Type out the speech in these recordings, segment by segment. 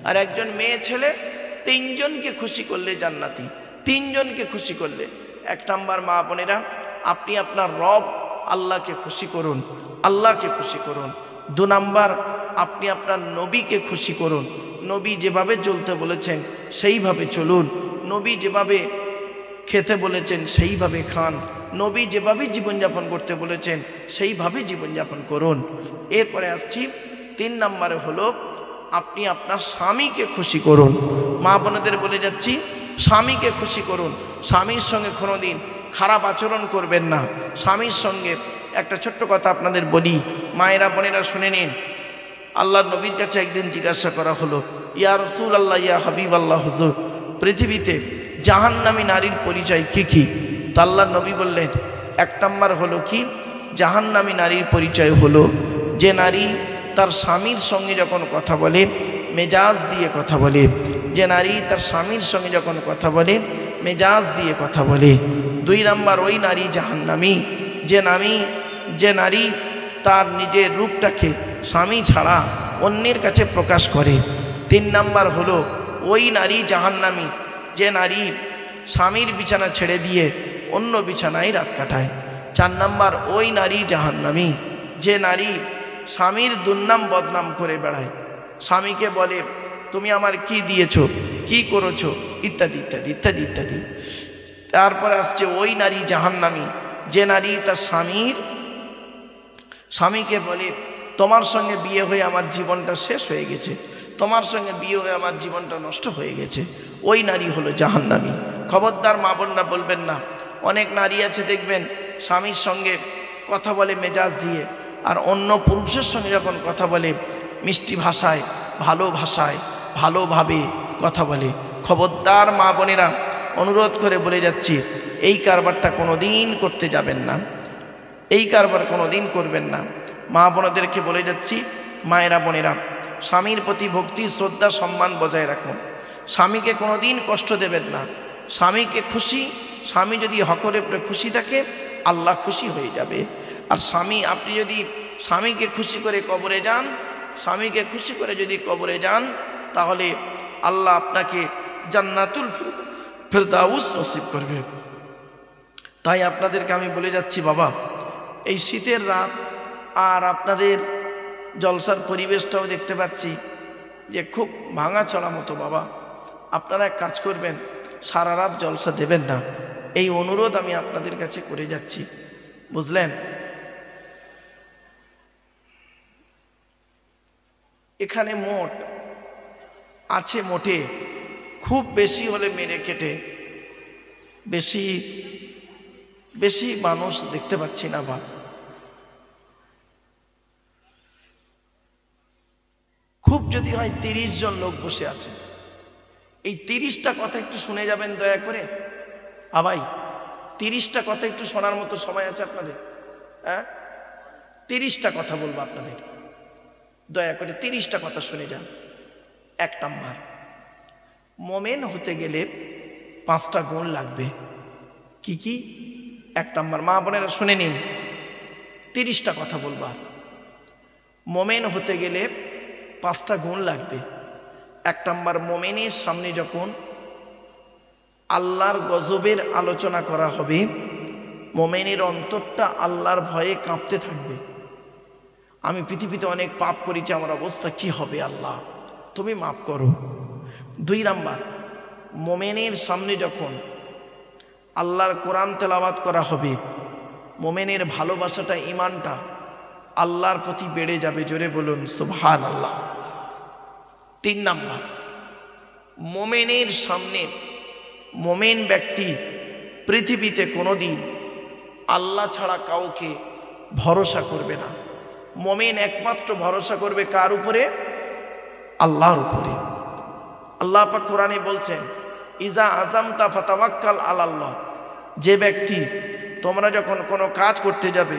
আর একজন মেয়ে ছেলে তিনজনকে খুশি করলে জান্নাতি, তিনজনকে খুশি করলে। 1 নাম্বার মা বোনেরা, আপনি আপনার রব আল্লাহকে খুশি করুন, আল্লাহকে খুশি করুন। 2 নাম্বার, আপনি আপনার নবীকে খুশি করুন। নবী যেভাবে চলতে বলেছেন সেইভাবে চলুন, নবী যেভাবে খেতে বলেছেন সেইভাবে খান, নবী যেভাবে জীবনযাপন করতে বলেছেন সেইভাবে জীবনযাপন করুন। এরপরে আসছি 3 নম্বরে হলো আপনি আপনার স্বামীকে খুশি করুন। মা বোনেদের বলে যাচ্ছি, স্বামীকে খুশি করুন। স্বামীর সঙ্গে কোনোদিন খারাপ আচরণ করবেন না। স্বামীর সঙ্গে একটা ছোট্ট কথা আপনাদের বলি, মায়েরা বোনেরা শুনে নিন। আল্লাহর নবীর কাছে একদিন জিজ্ঞাসা করা হলো, ইয়া রাসূলুল্লাহ, ইয়া হাবিবাল্লাহ, হুজুর পৃথিবীতে জাহান্নামী নারীর পরিচয় কি কি? তা আল্লাহর নবী বললেন, 1 নম্বর হলো কি, জাহান্নামী নারীর পরিচয় হলো যে নারী তার স্বামীর সঙ্গে যখন কথা বলে মেজাজ দিয়ে কথা বলে, যে নারী তার স্বামীর সঙ্গে যখন কথা বলে মেজাজ দিয়ে কথা বলে। 2 নম্বর, ওই নারী জাহান্নামী যে নারী তার নিজের রূপটাকে স্বামী ছাড়া অন্যের কাছে প্রকাশ করে। 3 নম্বর হলো ওই নারী জাহান্নামী যে নারী স্বামীর বিছানা ছেড়ে দিয়ে অন্য বিছানায় রাত কাটায়। 4 নম্বর, ওই নারী জাহান্নামী যে নারী স্বামীর দুর্নাম বদনাম করে বেড়ায়, স্বামীকে বলে তুমি আমার কি দিয়েছো, কি করেছো, ইত্যাদি ইত্যাদি ইত্যাদি ইত্যাদি। তারপরে আসছে ওই নারী জাহান্নামী যে নারী তার স্বামীকে বলে তোমার সঙ্গে বিয়ে হয়ে আমার জীবনটা শেষ হয়ে গেছে, তোমার সঙ্গে বিয়ে হয়ে আমার জীবনটা নষ্ট হয়ে গেছে। ওই নারী হলো জাহান্নামী। খবরদার মা বোনরা বলবেন না। অনেক নারী আছে দেখবেন স্বামীর সঙ্গে কথা বলে মেজাজ দিয়ে, আর অন্য পুরুষের সঙ্গে যখন কথা বলে মিষ্টি ভাষায়, ভালোভাবে কথা বলে। খবরদার মা বোনেরা, অনুরোধ করে বলে যাচ্ছি, এই কারবারটা কোনো দিন করতে যাবেন না, এই কারবার কোনো দিন করবেন না। মা বোনদেরকে বলে যাচ্ছি, মায়েরা বোনেরা, স্বামীর প্রতি ভক্তি শ্রদ্ধা সম্মান বজায় রাখুন। স্বামীকে কোনো দিন কষ্ট দেবেন না। স্বামীকে স্বামী যদি হকের উপরে খুশি থাকে আল্লাহ খুশি হয়ে যাবে। আর আপনি যদি স্বামীকে খুশি করে কবরে যান, স্বামীকে খুশি করে যদি কবরে যান, তাহলে আল্লাহ আপনাকে জান্নাতুল ফেরদাউস নসিব করবে। তাই আপনাদেরকে আমি বলে যাচ্ছি, বাবা এই শীতের রাত আর আপনাদের জলসার পরিবেশটাও দেখতে পাচ্ছি যে খুব ভাঙা চড়া মতো। বাবা আপনারা এক কাজ করবেন, সারা রাত জলসা দেবেন না, এই অনুরোধ আমি আপনাদের কাছে করে যাচ্ছি, বুঝলেন? এখানে মোট আছে, মোটে খুব বেশি হলে মেরে কেটে বেশি মানুষ দেখতে পাচ্ছি না। বা খুব যদি হয় 30 জন লোক বসে আছে। এই 30টা কথা একটু শুনে যাবেন দয়া করে। ভাই 30টা কথা একটু শোনার মতো সময় আছে আপনাদের? হ্যাঁ, 30টা কথা বলবো আপনাদের, দয়া করে 30টা কথা শুনে যান। 1 নাম্বার, মোমেন হতে গেলে 5টা গুণ লাগবে। কি কি? 1 নাম্বার, মা বোনেরা শুনে নিন, 30টা কথা বলবার। মোমেন হতে গেলে 5টা গুণ লাগবে। 1 নাম্বার, মোমেনের সামনে যখন আল্লাহর গজবের আলোচনা করা হবে, মোমেনের অন্তরটা আল্লাহর ভয়ে কাঁপতে থাকবে। আমি পৃথিবীতে অনেক পাপ করেছি, আমার অবস্থা কি হবে, আল্লাহ তুমি মাফ করো। 2 নাম্বার, মোমেনের সামনে যখন আল্লাহর কোরআন তেলাওয়াত করা হবে, মোমেনের ভালোবাসাটা, ঈমানটা আল্লাহর প্রতি বেড়ে যাবে। জোরে বলুন সুবহানাল্লাহ। 3 নাম্বার, মোমেনের সামনে মোমেন ব্যক্তি পৃথিবীতে কোনোদিন আল্লাহ ছাড়া কাউকে ভরসা করবে না। মোমেন একমাত্র ভরসা করবে কার উপরে? আল্লাহর উপরে। আল্লাহ পাক কোরআনে বলছেন, ইজা আযামতা ফাতাওয়াক্কাল আলাল্লাহ। যে ব্যক্তি, তোমরা যখন কোনো কাজ করতে যাবে,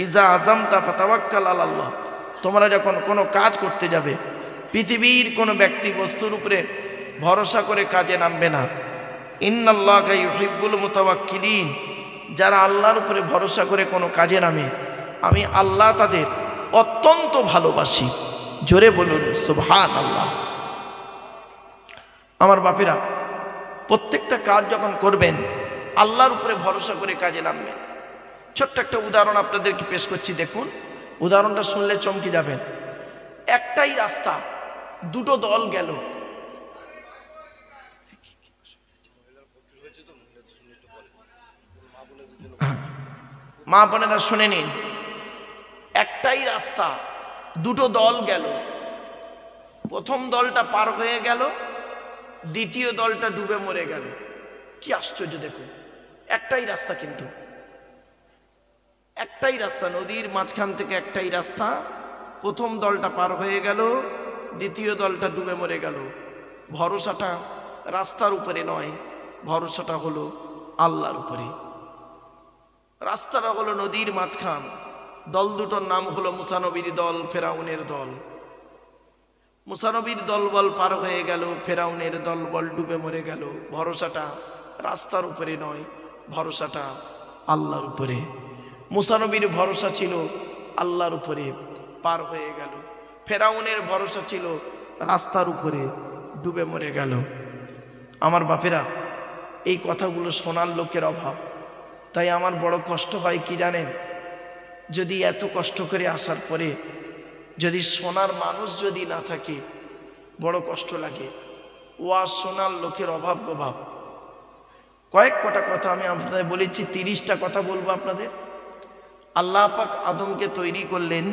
ইজা আযামতা ফাতাওয়াক্কাল আলাল্লাহ, তোমরা যখন কোনো কাজ করতে যাবে, পৃথিবীর কোনো ব্যক্তি বস্তুর উপরে ভরসা করে কাজে নামবে না। ইন্নাল্লাহা ইউহিব্বুল মুতাওয়াক্কিলিন। যারা আল্লাহর উপরে ভরসা করে কোনো কাজে নামে, আমি আল্লাহ তাদের অত্যন্ত ভালোবাসি। জোরে বলুন সুবহানাল্লাহ। আমার বাপেরা, প্রত্যেকটা কাজ যখন করবেন আল্লাহর উপরে ভরসা করে কাজে নামবেন। ছোট্ট একটা উদাহরণ আপনাদেরকে পেশ করছি, দেখুন। উদাহরণটা শুনলে চমকে যাবেন। একটাই রাস্তা, দুটো দল গেল। মা বোনেরা শুনে নিন, একটাই রাস্তা, দুটো দল গেল। প্রথম দলটা পার হয়ে গেল, দ্বিতীয় দলটা ডুবে মরে গেল। কি আশ্চর্য দেখুন, একটাই রাস্তা, কিন্তু একটাই রাস্তা, নদীর মাঝখান থেকে একটাই রাস্তা। প্রথম দলটা পার হয়ে গেল, দ্বিতীয় দলটা ডুবে মরে গেল। ভরসাটা রাস্তার উপরে নয়, ভরসাটা হলো আল্লাহর উপরে। রাস্তাটা হলো নদীর মাঝখান। দল দুটোর নাম হলো মুসা নবীর দল, ফেরাউনের দল। মুসা নবীর দলবল পার হয়ে গেল, ফেরাউনের দলবল ডুবে মরে গেল। ভরসাটা রাস্তার উপরে নয়, ভরসাটা আল্লাহর উপরে। মুসা নবীর ভরসা ছিল আল্লাহর উপরে, পার হয়ে গেল। ফেরাউনের ভরসা ছিল রাস্তার উপরে, ডুবে মরে গেল। আমার বাপেরা, এই কথাগুলো শোনার লোকের অভাব। তাই আমার বড় কষ্ট হয় কি জানেন, যদি এত কষ্ট করে আসার পরে যদি শোনার মানুষ যদি না থাকে, বড় কষ্ট লাগে। ওয়াজ শোনার লোকের অভাব গভাব। কয়েক কটা কথা আমি আপনাদের বলেছি, 30টা কথা বলবো আপনাদের। আল্লাহ পাক আদমকে তৈরি করলেন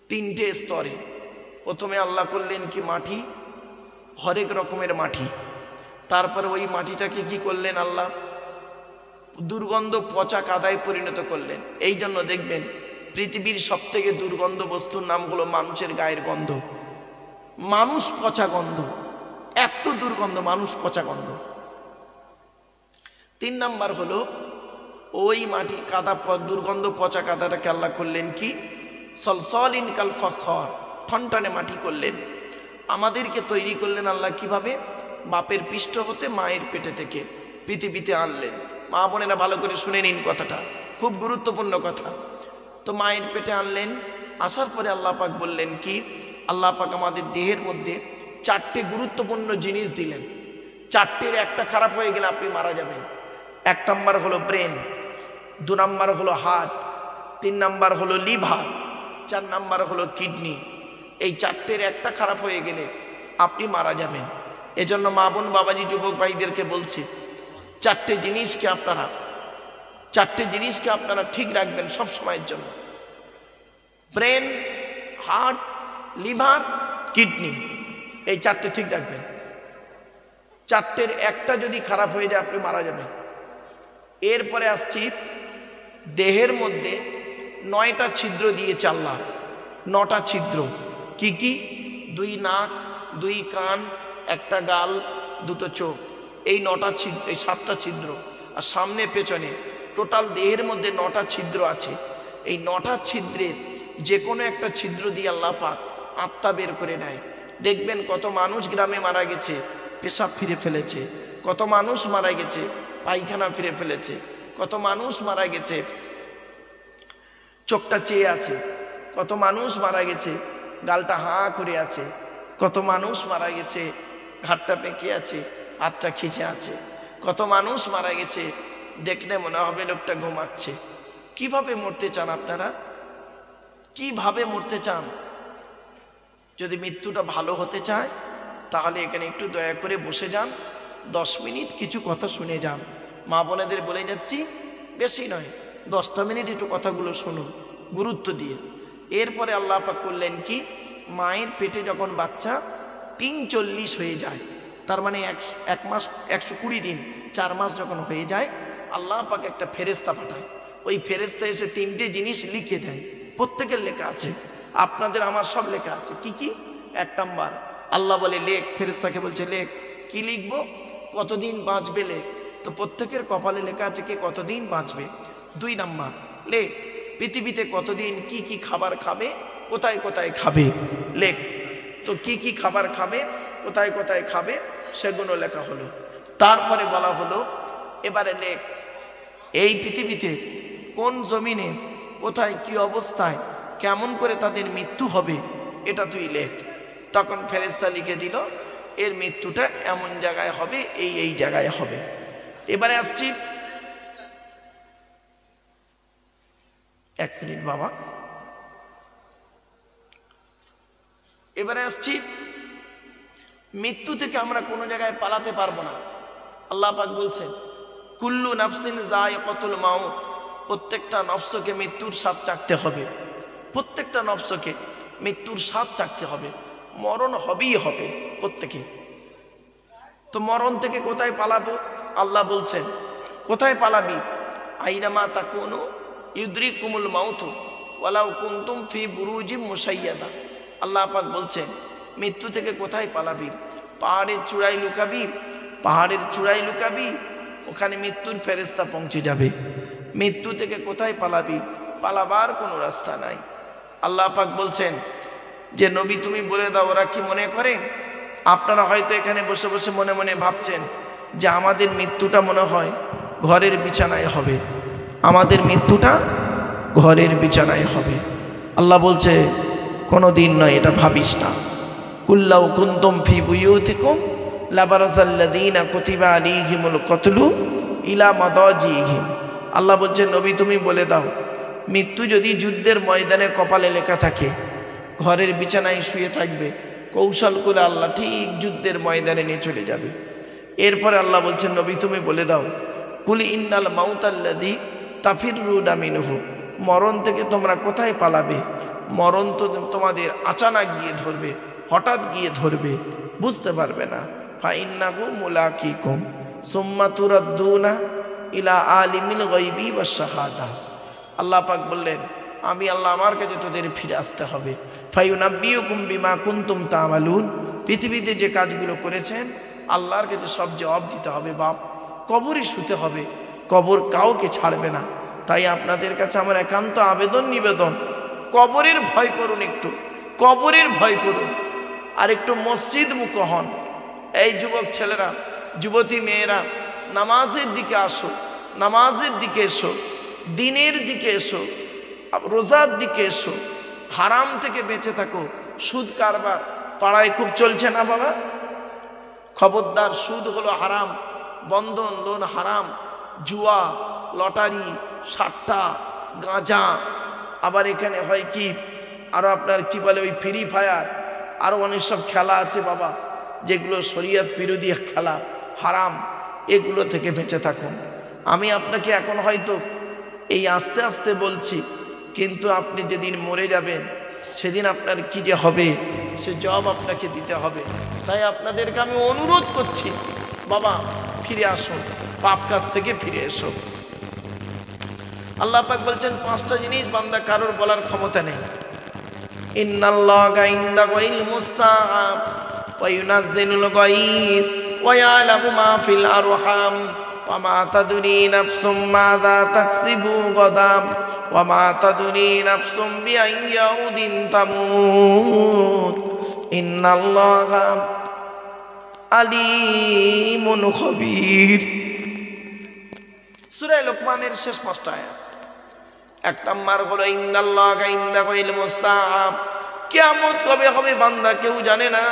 3টে স্তরে। প্রথমে আল্লাহ করলেন কি মাটি, হরেক রকমের মাটি। তারপরে ওই মাটিটাকে কি করলেন আল্লাহ, দুর্গন্ধ পচা কাদায় পরিণত করলেন। এই জন্য দেখবেন পৃথিবীর সব থেকে দুর্গন্ধ বস্তুর নাম হলো মানুষের গায়ের গন্ধ। মানুষ পচা গন্ধ, এত দুর্গন্ধ, মানুষ পচা গন্ধ। 3 নাম্বার হলো ওই মাটি কাদা, দুর্গন্ধ পচা কাদাটাকে আল্লাহ করলেন কি, সলসলিন কাল ফখর, ঠনঠনে মাটি করলেন। আমাদেরকে তৈরি করলেন আল্লাহ কিভাবে, বাপের পৃষ্ঠ হতে, মায়ের পেটে থেকে পৃথিবীতে আনলেন। মা বোনেরা ভালো করে শুনে নিন কথাটা, খুব গুরুত্বপূর্ণ কথা। তো মায়ের পেটে আনলেন, আসার পরে আল্লাহ পাক বললেন কি, আল্লাহ পাক আমাদের দেহের মধ্যে 4টে গুরুত্বপূর্ণ জিনিস দিলেন। 4টের একটা খারাপ হয়ে গেলে আপনি মারা যাবেন। 1 নাম্বার হলো ব্রেন, 2 নাম্বার হলো হার্ট, 3 নাম্বার হলো লিভার, 4 নাম্বার হলো কিডনি। এই 4টের একটা খারাপ হয়ে গেলে আপনি মারা যাবেন। এজন্য মা বোন বাবাজি যুবক ভাইদেরকে বলছি, 4টে জিনিসকে আপনারা ঠিক রাখবেন সব সময়ের জন্য। ব্রেন, হার্ট, লিভার, কিডনি, এই 4টে ঠিক রাখবেন। 4টের একটা যদি খারাপ হয়ে যায় আপনি মারা যাবেন। এরপরে আসছি, দেহের মধ্যে 9টা ছিদ্র দিয়েছে আল্লাহ, 9টা ছিদ্র। কি কি? 2 নাক, 2 কান, 1টা গাল, 2টো চোখ। এই 9টা ছিদ্র, এই 7টা ছিদ্র। আর সামনে পেছনে টোটাল দেহের মধ্যে 9টা ছিদ্র আছে। এই 9টা ছিদ্রের যে কোনো একটা ছিদ্র দিয়ে আল্লাহ পাক আত্মা বের করে নেয়। দেখবেন কত মানুষ গ্রামে মারা গেছে, পেশাব ফিরে ফেলেছে। কত মানুষ মারা গেছে, পায়খানা ফিরে ফেলেছে। কত মানুষ মারা গেছে, চোখটা চেয়ে আছে। কত মানুষ মারা গেছে, গালটা হাঁ করে আছে। কত মানুষ মারা গেছে, ঘাটটা পেকে আছে, হাতটা খিচে আছে। কত মানুষ মারা গেছে, দেখলে মনে হবে লোকটা ঘুমাচ্ছে। কিভাবে মরতে চান আপনারা? কিভাবে মরতে চান? যদি মৃত্যুটা ভালো হতে চায় তাহলে এখানে একটু দয়া করে বসে যান, 10 মিনিট কিছু কথা শুনে যান। মা বোনেদের বলে যাচ্ছি, বেশি নয়, 10টা মিনিট একটু কথাগুলো শুনুন গুরুত্ব দিয়ে। এরপরে আল্লাহ পাক করলেন কি, মায়ের পেটে যখন বাচ্চা 340 হয়ে যায়, তার মানে 1 মাস 120 দিন, 4 মাস যখন হয়ে যায়, আল্লাহ পাক একটা ফেরেশতা পাঠায়। ওই ফেরেশতা এসে 3টে জিনিস লিখে দেয়। প্রত্যেকের লেখা আছে, আপনাদের আমার সব লেখা আছে। কি কি? 1 নাম্বার আল্লাহ বলে লেখ, ফেরেশতাকে বলছে লেখ। কি লিখবো? কতদিন বাঁচবে লেখ। তো প্রত্যেকের কপালে লেখা আছে কে কতদিন বাঁচবে। 2 নাম্বার লেখ, পৃথিবীতে কতদিন কি কি খাবার খাবে, কোথায় কোথায় খাবে, লেখ। তো কি কি খাবার খাবে, কোথায় কোথায় খাবে, সেগুলো লেখা হলো। তারপরে বলা হলো এবারে লেখ, এই পৃথিবীতে কোন জমিনে কোথায় কি অবস্থায় কেমন করে তাদের মৃত্যু হবে, এটা তুই লেখ। তখন ফেরেশতা লিখে দিল এর মৃত্যুটা এমন জায়গায় হবে, এই জায়গায় হবে। এবারে আসছি, 1 মিনিট বাবা, এবারে আসছি, মৃত্যু থেকে আমরা কোনো জায়গায় পালাতে পারবো না। আল্লাহ পাক বলছেন কুল্লু নাফসিন যায়িকাতুল মাউত, প্রত্যেকটা নফসকে মৃত্যুর স্বাদ চাখতে হবে, প্রত্যেকটা নফসকে মৃত্যুর স্বাদ চাখতে হবে, মরণ হবেই হবে প্রত্যেকে। তো মরণ থেকে কোথায় পালাবো? আল্লাহ বলছেন কোথায় পালাবি? আইনামা তাকুনু ইউদরিকুমুল মাউত ওয়ালাউ কুনতুম ফি বুরুজিম মুশাইয়াদা। আল্লাহ পাক বলছেন মৃত্যু থেকে কোথায় পালাবি? পাহাড়ের চূড়ায় লুকাবি, পাহাড়ের চূড়ায় লুকাবি, ওখানে মৃত্যুর ফেরেশতা পৌঁছে যাবে। মৃত্যু থেকে কোথায় পালাবি? পালাবার কোনো রাস্তা নাই। আল্লাহ পাক বলছেন যে নবী তুমি বলে দাও ওরা কি মনে করে? আপনারা হয়তো এখানে বসে বসে মনে মনে ভাবছেন যে আমাদের মৃত্যুটা মনে হয় ঘরের বিছানায় হবে, আমাদের মৃত্যুটা ঘরের বিছানায় হবে। আল্লাহ বলছে কোনো দিন নয়, এটা ভাবিস না। কুল্লাউ কুনতুম ফি বুয়ুতিকুম লাবারাযাল্লাযীনা কুতিবা আলাইহিমুল কতলু ইলা মাদাজিহিম। আল্লাহ বলছে নবী তুমি বলে দাও মৃত্যু যদি যুদ্ধের ময়দানে কপালে লেখা থাকে, ঘরের বিছানায় শুয়ে থাকবে, কৌশল করে আল্লাহ ঠিক যুদ্ধের ময়দানে নিয়ে চলে যাবে। এরপরে আল্লাহ বলছেন নবী তুমি বলে দাও কুল ইন্নাল মাউতাল্লাযী তাফিরুনা মিনহু, মরণ থেকে তোমরা কোথায় পালাবে? মরণ তো তোমাদের আচানক গিয়ে ধরবে, হঠাৎ গিয়ে ধরবে, বুঝতে পারবে না। ফাইন্নাহু মুলাকিকুম সুম্মা তুরাদ্দুনা ইলা আলিমিল গায়বি ওয়াশ শাহাদা। আল্লাহ পাক বললেন আমি আল্লাহ আমার কাছে তোদের ফিরে আসতে হবে। ফায়ুনাব্বিউকুম বিমা কুনতুম তা'মালুন, পৃথিবীতে যে কাজগুলো করেছেন আল্লাহর কাছে সব জবাব দিতে হবে। বাপ কবরে শুতে হবে, কবর কাউকে ছাড়বে না। তাই আপনাদের কাছে আমার একান্ত আবেদন নিবেদন, কবরের ভয় করুন, একটু কবরের ভয় করুন, আর একটু মসজিদ মুখ হন। এই যুবক ছেলেরা, যুবতী মেয়েরা, নামাজের দিকে আসো, নামাজের দিকে এসো, দিনের দিকে এসো, রোজার দিকে এসো, হারাম থেকে বেঁচে থাকো। সুদ কারবার পাড়ায় খুব চলছে না বাবা? খবরদার, সুদ হলো হারাম, বন্ধন লোন হারাম, জুয়া, লটারি, সাট্টা, গাঁজা, আবার এখানে হয় কি আরো আপনার কি বলে ওই ফ্রি ফায়ার, আরো অনেক সব খেলা আছে বাবা, যেগুলো শরীয়ত বিরোধী খেলা, হারাম। এগুলো থেকে বেঁচে থাকুন। আমি আপনাকে এখন হয়তো এই আস্তে আস্তে বলছি, কিন্তু আপনি যেদিন মরে যাবেন সেদিন আপনার কি যে হবে সে জবাব আপনাকে দিতে হবে। তাই আপনাদেরকে আমি অনুরোধ করছি বাবা ফিরে আসুন, পাপ কাজ থেকে ফিরে এসো। আল্লাহ পাক বলছেন 5টা জিনিস বান্দা কারোর বলার ক্ষমতা নেই। ইন্নাল্লাহা ইনদাহু ইলমুস সাআব ওয়া ইউনাজ্জিলুল গায়স ওয়া ইয়ালামু মা ফিল আরহাম ওয়া মা তাদরি নাফসুম মাযা তাকসিবু গাদাম ওয়া মা তাদরি নাফসুম বিআইয়ি আরদিন তামুত ইন্নাল্লাহা আলিমুন খবীর। সূরা লোকমানের শেষ 5টা আয়াত। 1 নম্বর হলো ইন্নাল্লাহা ইনদাহু ইলমুস সাআব, কিয়ামত কবে হবে বান্দা কেউ জানে না,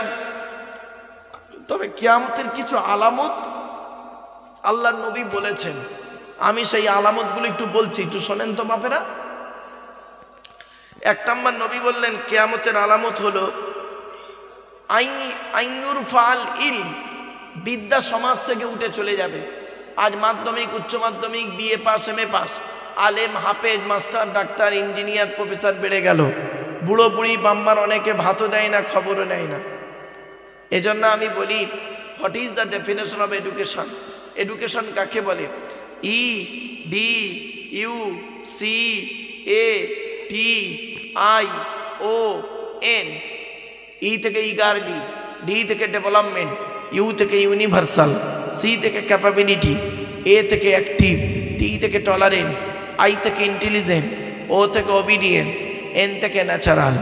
তবে কিয়ামতের কিছু আলামত আল্লাহর নবী বলেছেন। আমি সেই আলামতগুলো একটু বলছি, একটু শোনেন তো বাপেরা। 1 নম্বর নবী বললেন কিয়ামতের আলামত হলো আইনুর ফাল ইলম, বিদ্যা সমাজ থেকে উঠে চলে যাবে। আজ মাধ্যমিক, উচ্চ মাধ্যমিক, বিএ পাস, এমএ পাস, আলেম, হাফেজ, মাস্টার, ডাক্তার, ইঞ্জিনিয়ার, প্রফেসর বেড়ে গেল। বুড়ো বুড়ি বাম্মার অনেকে ভাতও দেয় না, খবরও নেয় না। এজন্য আমি বলি what is the definition of education? Education কাকে বলে? EDUCATION। ই থেকে ইগারডি, ডি থেকে ডেভেলপমেন্ট, ইউ থেকে ইউনিভার্সাল, সি থেকে ক্যাপাবিলিটি, এ থেকে অ্যাক্টিভ, টি থেকে টলারেন্স, আই থেকে ইন্টেলিজেন্ট, ও থেকে ওবিডিয়েন্স, এন থেকে ন্যাচারাল।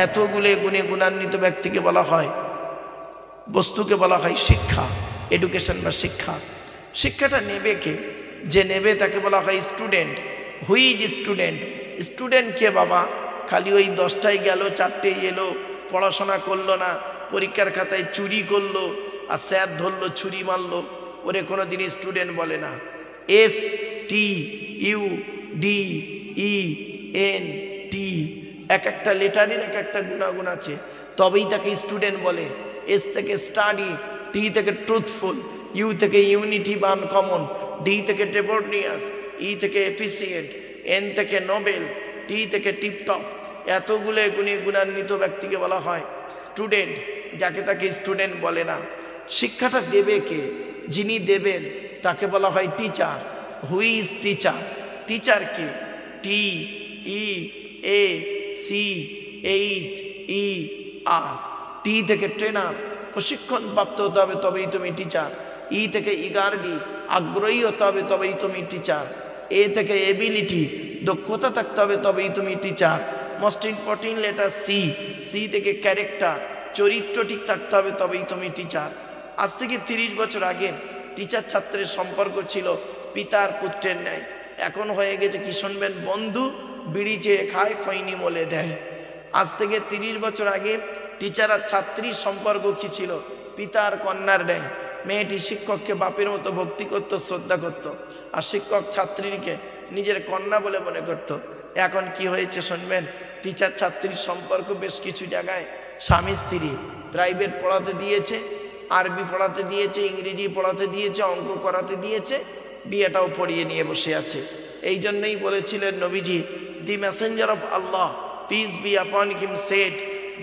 এতগুলো গুণে গুণান্বিত ব্যক্তিকে বলা হয়, বস্তুকে বলা হয় শিক্ষা, এডুকেশন বা শিক্ষা। শিক্ষাটা নেবে কে? যে নেবে তাকে বলা হয় student. Who is student? Student কে বাবা? খালি ওই 10টায় গেল 4টেই এলো, পড়াশোনা করলো না, পরীক্ষার খাতায় চুরি করলো আর স্যার ধরলো ছুরি মারলো, ওরে কোনো দিন স্টুডেন্ট বলে না। STUDENT, এক একটা লেটারের এক একটা গুণাগুণ আছে, তবেই তাকে স্টুডেন্ট বলে। S থেকে স্টাডি, T থেকে ট্রুথফুল, U থেকে ইউনিটি বা আনকমন, D থেকে ডেবোর্নিয়াস, E থেকে এফিসিয়েন্ট, N থেকে নোবেল, T থেকে টিপটপ। এতগুলো গুণী গুণান্বিত ব্যক্তিকে বলা হয় স্টুডেন্ট, যাকে তাকে স্টুডেন্ট বলে না। শিক্ষাটা দেবে কে? যিনি দেবেন তাকে বলা হয় teacher. Who is teacher? Teacher K? TEACHER। টি থেকে ট্রেনার, প্রশিক্ষণ প্রাপ্ত হতে হবে তবেই তুমি টিচার। ই থেকে ইগারডি, আগ্রহী হতে হবে তবেই তুমি টিচার। এ থেকে এবিলিটি, দক্ষতা থাকতে হবে তবেই তুমি teacher. Most important letter C থেকে ক্যারেক্টার, চরিত্র ঠিক থাকতে হবে তবেই তুমি টিচার। আজ থেকে 30 বছর আগে টিচার ছাত্রের সম্পর্ক ছিল পিতার পুত্রের ন্যায়, এখন হয়ে গেছে কি শুনবেন? বন্ধু বিড়ি চেয়ে খায়, খৈনি মলে দেয়। আজ থেকে 30 বছর আগে টিচার আর ছাত্রীর সম্পর্ক কি ছিল? পিতার কন্যার ন্যায়। মেয়েটি শিক্ষককে বাপের মতো ভক্তি করত, শ্রদ্ধা করত, আর শিক্ষক ছাত্রীকে নিজের কন্যা বলে মনে করত। এখন কি হয়েছে শুনবেন? টিচার ছাত্রীর সম্পর্ক বেশ কিছু জায়গায় স্বামী স্ত্রী, প্রাইভেট পড়াতে দিয়েছে, আরবি পড়াতে দিয়েছে, ইংরেজি পড়াতে দিয়েছে, অঙ্ক করাতে দিয়েছে, বিয়েটাও পড়িয়ে নিয়ে বসে আছে। এই জন্যই বলেছিলেন নবীজি, the messenger of Allah peace be upon him said,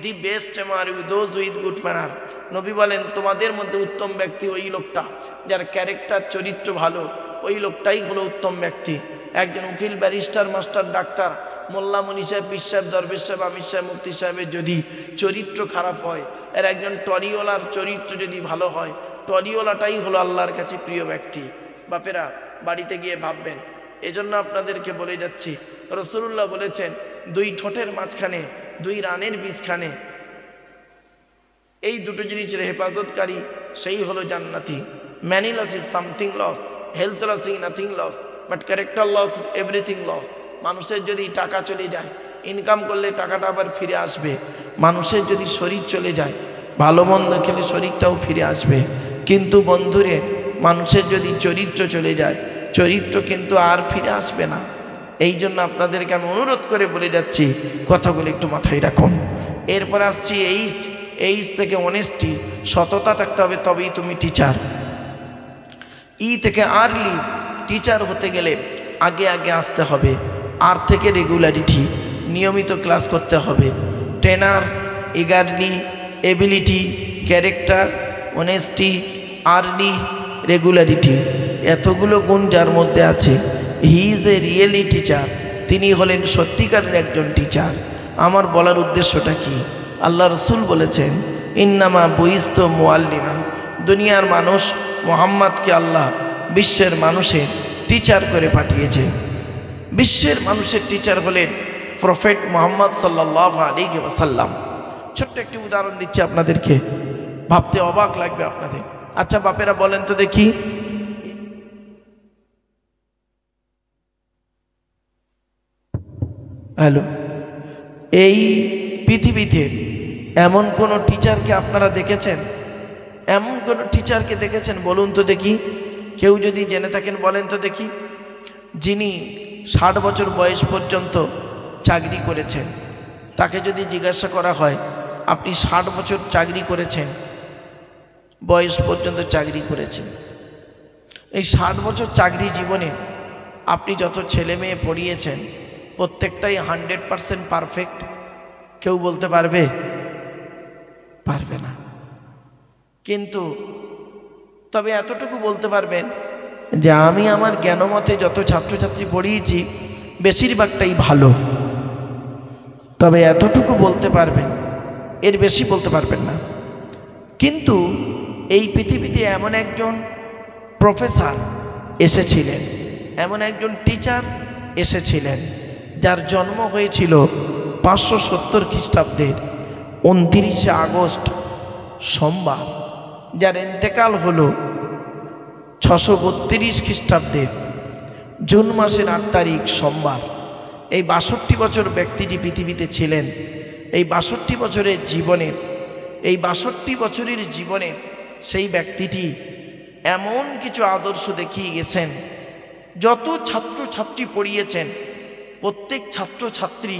the best among with those with good manner. নবী বলেন, তোমাদের মধ্যে উত্তম ব্যক্তি ওই লোকটা যার ক্যারেক্টার, চরিত্র ভালো, ওই লোকটাই হলো উত্তম ব্যক্তি। একজন উকিল, ব্যারিস্টার, মাস্টার, ডাক্তার, মোল্লা, মনি সাহেব, পীর সাহেব, দরবেশ সাহেব, আমির সাহেব, মুফতি সাহেবের যদি চরিত্র খারাপ হয়, আর একজন টরিওয়ালার চরিত্র যদি ভালো হয়, টরিওয়ালাটাই হলো আল্লাহর কাছে প্রিয় ব্যক্তি। বাপেরা বাড়িতে গিয়ে ভাববেন। এজন্য আপনাদেরকে বলে যাচ্ছি, রাসূলুল্লাহ বলেছেন, দুই ঠোঁটের মাঝখানে, দুই রানের বীজখানে এই দুটো জিনিসের হেফাজতকারী সেই হলো জান্নাতি। Money loss is something loss, health loss is nothing loss, but character loss is everything loss. মানুষের যদি টাকা চলে যায়, ইনকাম করলে টাকাটা আবার ফিরে আসবে। মানুষের যদি শরীর চলে যায়, ভালো মন্দ খেলে শরীরটাও ফিরে আসবে। কিন্তু বন্ধুরে, মানুষের যদি চরিত্র চলে যায়, চরিত্র কিন্তু আর ফিরে আসবে না। এই জন্য আপনাদেরকে আমি অনুরোধ করে বলে যাচ্ছি, কথাগুলো একটু মাথায় রাখুন। এরপর আসছি এইচ থেকে অনেস্টি, সততা থাকতে হবে তবেই তুমি টিচার। ই থেকে আর্লি, টিচার হতে গেলে আগে আগে আসতে হবে। আর থেকে রেগুলারিটি, নিয়মিত ক্লাস করতে হবে। Trainer, eagerly, ability, character, honesty, early, regularity, এতগুলো গুণ যার মধ্যে আছে, he is a really teacher. তিনি হলেন সত্যিকারের একজন টিচার। আমার বলার উদ্দেশ্যটা কি? আল্লাহ রসুল বলেছেন, ইন্নামা বুইস্ত মুআল্লিমা, দুনিয়ার মানুষ মুহাম্মদকে আল্লাহ বিশ্বের মানুষের টিচার করে পাঠিয়েছে। বিশ্বের মানুষের টিচার হলেন প্রফেট মুহাম্মদ সাল্লাল্লাহু আলাইহি ওয়াসাল্লাম। ছোট্ট একটি উদাহরণ দিচ্ছি আপনাদেরকে, ভাবতে অবাক লাগবে আপনাদের। আচ্ছা বাপেরা বলেন তো দেখি, হ্যালো, এই পৃথিবীতে এমন কোন টিচারকে আপনারা দেখেছেন? এমন কোন টিচারকে দেখেছেন? বলুন তো দেখি। কেউ যদি জেনে থাকেন বলেন তো দেখি। যিনি 60 বছর বয়স পর্যন্ত চাকরি করেছেন, তাকে যদি জিজ্ঞাসা করা হয়, আপনি 60 বছর চাকরি করেছেন, বয়স পর্যন্ত চাকরি করেছেন, এই 60 বছর চাকরি জীবনে আপনি যত ছেলে মেয়ে পড়িয়েছেন, প্রত্যেকটাই 100% পারফেক্ট? কেউ বলতে পারবে? পারবে না। কিন্তু তবে এতটুকু বলতে পারবেন যে আমি আমার জ্ঞানমতে যত ছাত্রছাত্রী পড়িয়েছি, বেশিরভাগটাই ভালো। তবে এতটুকু বলতে পারবেন, এর বেশি বলতে পারবেন না। কিন্তু এই পৃথিবীতে এমন একজন প্রফেসর এসেছিলেন, এমন একজন টিচার এসেছিলেন, যার জন্ম হয়েছিল 570 খ্রিস্টাব্দের 29শে আগস্ট সোমবার, যার ইন্তেকাল হলো 632 খ্রিস্টাব্দের জুন মাসের 8 তারিখ সোমবার। এই 62 বছর ব্যক্তিটি পৃথিবীতে ছিলেন। এই 62 বছরের জীবনে এই ৬২ বছরের জীবনে সেই ব্যক্তিটি এমন কিছু আদর্শ দেখিয়ে গেছেন, যত ছাত্র ছাত্রী পড়িয়েছেন প্রত্যেক ছাত্র ছাত্রী,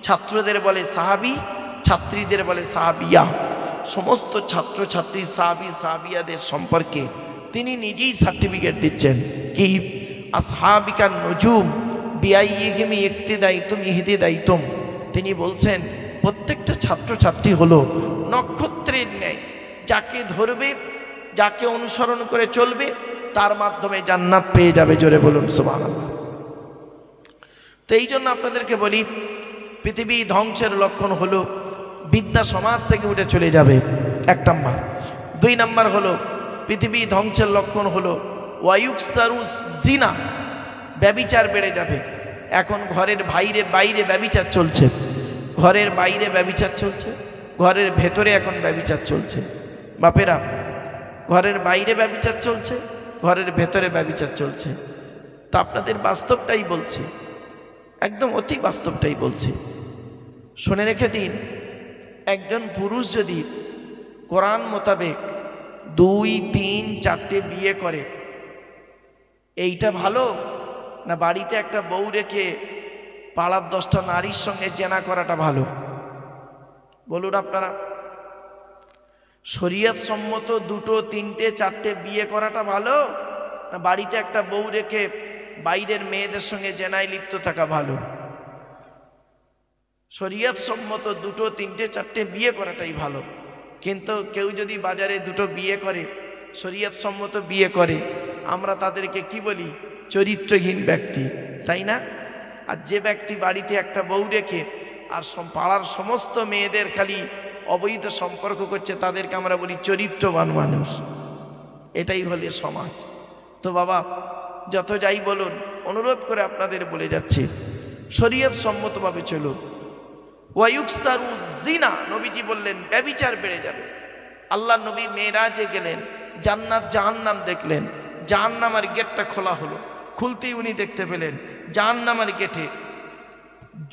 ছাত্রদের বলে সাহাবি, ছাত্রীদের বলে সাহাবিয়া, সমস্ত ছাত্র ছাত্রী সাহাবি সাহাবিয়াদের সম্পর্কে তিনি নিজেই সার্টিফিকেট দিচ্ছেন কি আসহাবিকার নজুম বিআইহিমি ইক্তিদাইতুম ইহতিদাইতুম। তিনি বলছেন প্রত্যেকটা ছাত্র ছাত্রী হলো নক্ষত্রের ন্যায়, যাকে ধরবে যাকে অনুসরণ করে চলবে তার মাধ্যমে জান্নাত পেয়ে যাবে। জোরে বলুন সুবহানাল্লাহ। তো এই জন্য আপনাদেরকে বলি, পৃথিবী ধ্বংসের লক্ষণ হলো বিদ্যা সমাজ থেকে উঠে চলে যাবে, ১ নম্বর। ২ নম্বর হলো পৃথিবী ধ্বংসের লক্ষণ হলো ওয়ায়ুকসারুস জিনা, ব্যভিচার বেড়ে যাবে। এখন ঘরের বাইরে ব্যভিচার চলছে, ঘরের বাইরে ব্যভিচার চলছে, ঘরের ভেতরে এখন ব্যভিচার চলছে। বাপেরা, ঘরের বাইরে ব্যভিচার চলছে, ঘরের ভেতরে ব্যভিচার চলছে। তা আপনাদের বাস্তবটাই বলছি, একদম অতি বাস্তবটাই বলছি, শুনে রেখে দিন। একজন পুরুষ যদি কোরআন মোতাবেক ২, ৩, ৪টে বিয়ে করে, এইটা ভালো না বাড়িতে একটা বউ রেখে পাড়ার 10টা নারীর সঙ্গে জেনা করাটা ভালো? বলুন আপনারা। শরীয়ত সম্মত ২, ৩, ৪টে বিয়ে করাটা ভালো না বাড়িতে একটা বউ রেখে বাইরের মেয়েদের সঙ্গে জেনায় লিপ্ত থাকা ভালো? শরীয়ত সম্মত ২, ৩, ৪টে বিয়ে করাটাই ভালো। কিন্তু কেউ যদি বাজারে 2টো বিয়ে করে, শরীয়ত সম্মত বিয়ে করে, আমরা তাদেরকে কি বলি? চরিত্রহীন ব্যক্তি, তাই না? আর যে ব্যক্তি বাড়িতে একটা বউ রেখে আর পাড়ার সমস্ত মেয়েদের খালি অবৈধ সম্পর্ক করছে, তাদেরকে আমরা বলি চরিত্রবান মানুষ। এটাই হলে সমাজ। তো বাবা, যত যাই বলুন, অনুরোধ করে আপনাদের বলে যাচ্ছি, শরীয়ত সম্মতভাবে চলুন। ওয়ায়ুকসারু জিনা, নবীজি বললেন ব্যভিচার বেড়ে যাবে। আল্লাহ নবী মেরাজে গেলেন, জান্নাত জাহান্নাম দেখলেন, জাহান্নামের গেটটা খোলা হলো, খুলতেই উনি দেখতে পেলেন জাহান্নামের গেটে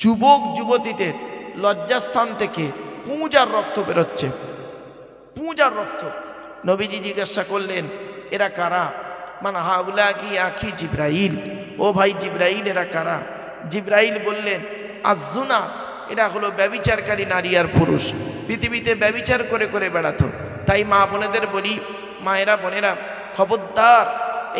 যুবক যুবতীদের লজ্জাস্থান থেকে পুঁজার রক্ত বেরোচ্ছে, পুঁজার রক্ত। নবীজি জিজ্ঞাসা করলেন, এরা কারা? মানে হাউলা কি আখি জিব্রাইল, ও ভাই জিব্রাইল, এরা কারা? জিব্রাইল বললেন, আজুনা, এরা হলো ব্যভিচারকারী নারী আর পুরুষ, পৃথিবীতে ব্যভিচার করে করে বেড়াতো। তাই মা বোনেদের বলি, মায়েরা বোনেরা, খবরদার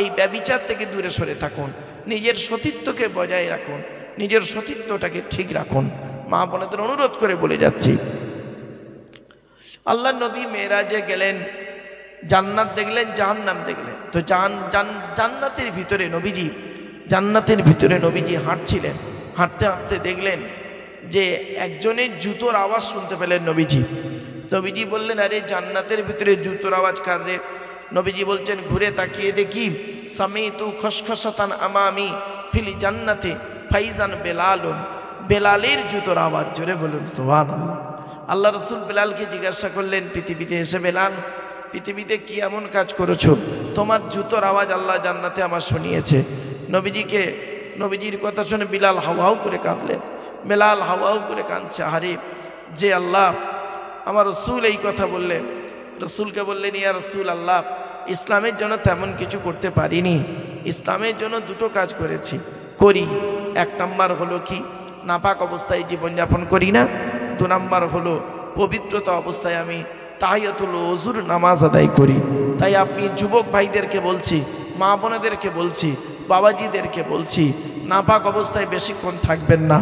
এই ব্যভিচার থেকে দূরে সরে থাকুন, নিজের সতীত্বকে বজায় রাখুন, নিজের সতীত্বটাকে ঠিক রাখুন। মা বোনেদের অনুরোধ করে বলে যাচ্ছি। আল্লাহ নবী মেরাজে গেলেন, জান্নাত দেখলেন, জাহান্নাম দেখলেন। তো জান্নাতের ভিতরে নবীজি হাঁটছিলেন, হাঁটতে হাঁটতে দেখলেন যে একজনের জুতোর আওয়াজ শুনতে পেলেন নবীজি বললেন, আরে জান্নাতের ভিতরে জুতোর আওয়াজ কার রে? নবীজি বলছেন, ঘুরে তাকিয়ে দেখি, সামিতু খসখসাতান আমামি ফিল জান্নাতে ফাইজান বেলালুন, বেলালের জুতোর আওয়াজ। জোরে বলুন সুবহানাল্লাহ। আল্লাহ রসুল বেলালকে জিজ্ঞাসা করলেন, পৃথিবীতে এসে বেলাল, পৃথিবীতে কি এমন কাজ করেছো? তোমার জুতোর আওয়াজ আল্লাহ জান্নাতে আমার শুনিয়েছে। নবীজির কথা শুনে বিলাল হাওয়াও করে কাঁদলেন। বেলাল হাওয়াও করে কাঁদছে, আরে যে আল্লাহ, আমার রসুল এই কথা বললেন। রসুলকে বললেন, ইয়া রসুল আল্লাহ, ইসলামের জন্য তেমন কিছু করতে পারিনি, ইসলামের জন্য 2টো কাজ করি। 1 নম্বর হলো কি, নাপাক অবস্থায় জীবনযাপন করি না। 2 নম্বর হলো পবিত্রতা অবস্থায় আমি তাহিয়াতুল ওযুর নামাজ আদায় করি। তাই আপনি যুবক ভাইদেরকে বলছি, মা বোনেদেরকে বলছি, বাবাজিদেরকে বলছি, নাপাক অবস্থায় বেশিক্ষণ থাকবেন না।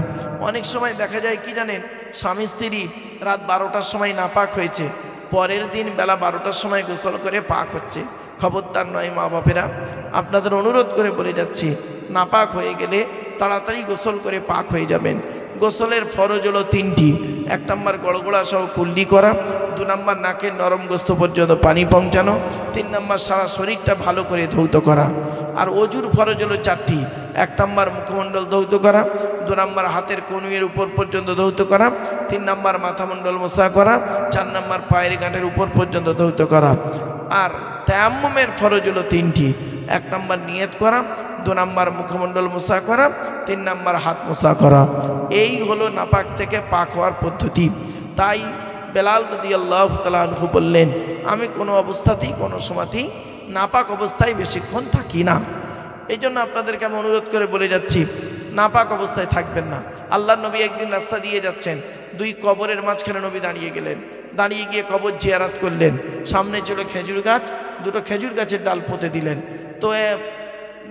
অনেক সময় দেখা যায় কি জানেন, স্বামী স্ত্রী রাত 12টার সময় নাপাক হয়েছে, পরের দিন বেলা 12টার সময় গোসল করে পাক হচ্ছে। খবরদার নয় মা বাপেরা, আপনাদের অনুরোধ করে বলে যাচ্ছি, নাপাক হয়ে গেলে তাড়াতাড়ি গোসল করে পাক হয়ে যাবেন। গোসলের ফরজ হলো 3টি। 1 নম্বর গড়গড়া সহ কুল্লি করা, 2 নম্বর নাকের নরম গোস্ত পর্যন্ত পানি পৌঁছানো, 3 নম্বর সারা শরীরটা ভালো করে ধৌত করা। আর অজুর ফরজ হলো 4টি। 1 নম্বর মুখমণ্ডল ধৌত করা, 2 নম্বর হাতের কনুইয়ের উপর পর্যন্ত ধৌত করা, 3 নম্বর মাথামণ্ডল মোছা করা, 4 নম্বর পায়ের গাঁটের উপর পর্যন্ত ধৌত করা। আর তায়াম্মুমের ফরজ হলো 3টি। 1 নম্বর নিয়ত করা, 2 নম্বর মুখমণ্ডল মোছা করা, 3 নম্বর হাত মোছা করা। এই হলো নাপাক থেকে পাক হওয়ার পদ্ধতি। তাই বেলাল রাদিয়াল্লাহু তাআলা আনহু বললেন, আমি কোনো অবস্থাতেই কোনো সময়তেই নাপাক অবস্থায় বেশিক্ষণ থাকি না। এই জন্য আপনাদেরকে আমি অনুরোধ করে বলে যাচ্ছি, নাপাক অবস্থায় থাকবেন না। আল্লাহর নবী একদিন রাস্তা দিয়ে যাচ্ছেন, দুই কবরের মাঝখানে নবী দাঁড়িয়ে গেলেন। দাঁড়িয়ে গিয়ে কবর জিয়ারাত করলেন। সামনে ছিল খেজুর গাছ, দুটো খেজুর গাছের ডাল পুঁতে দিলেন। তো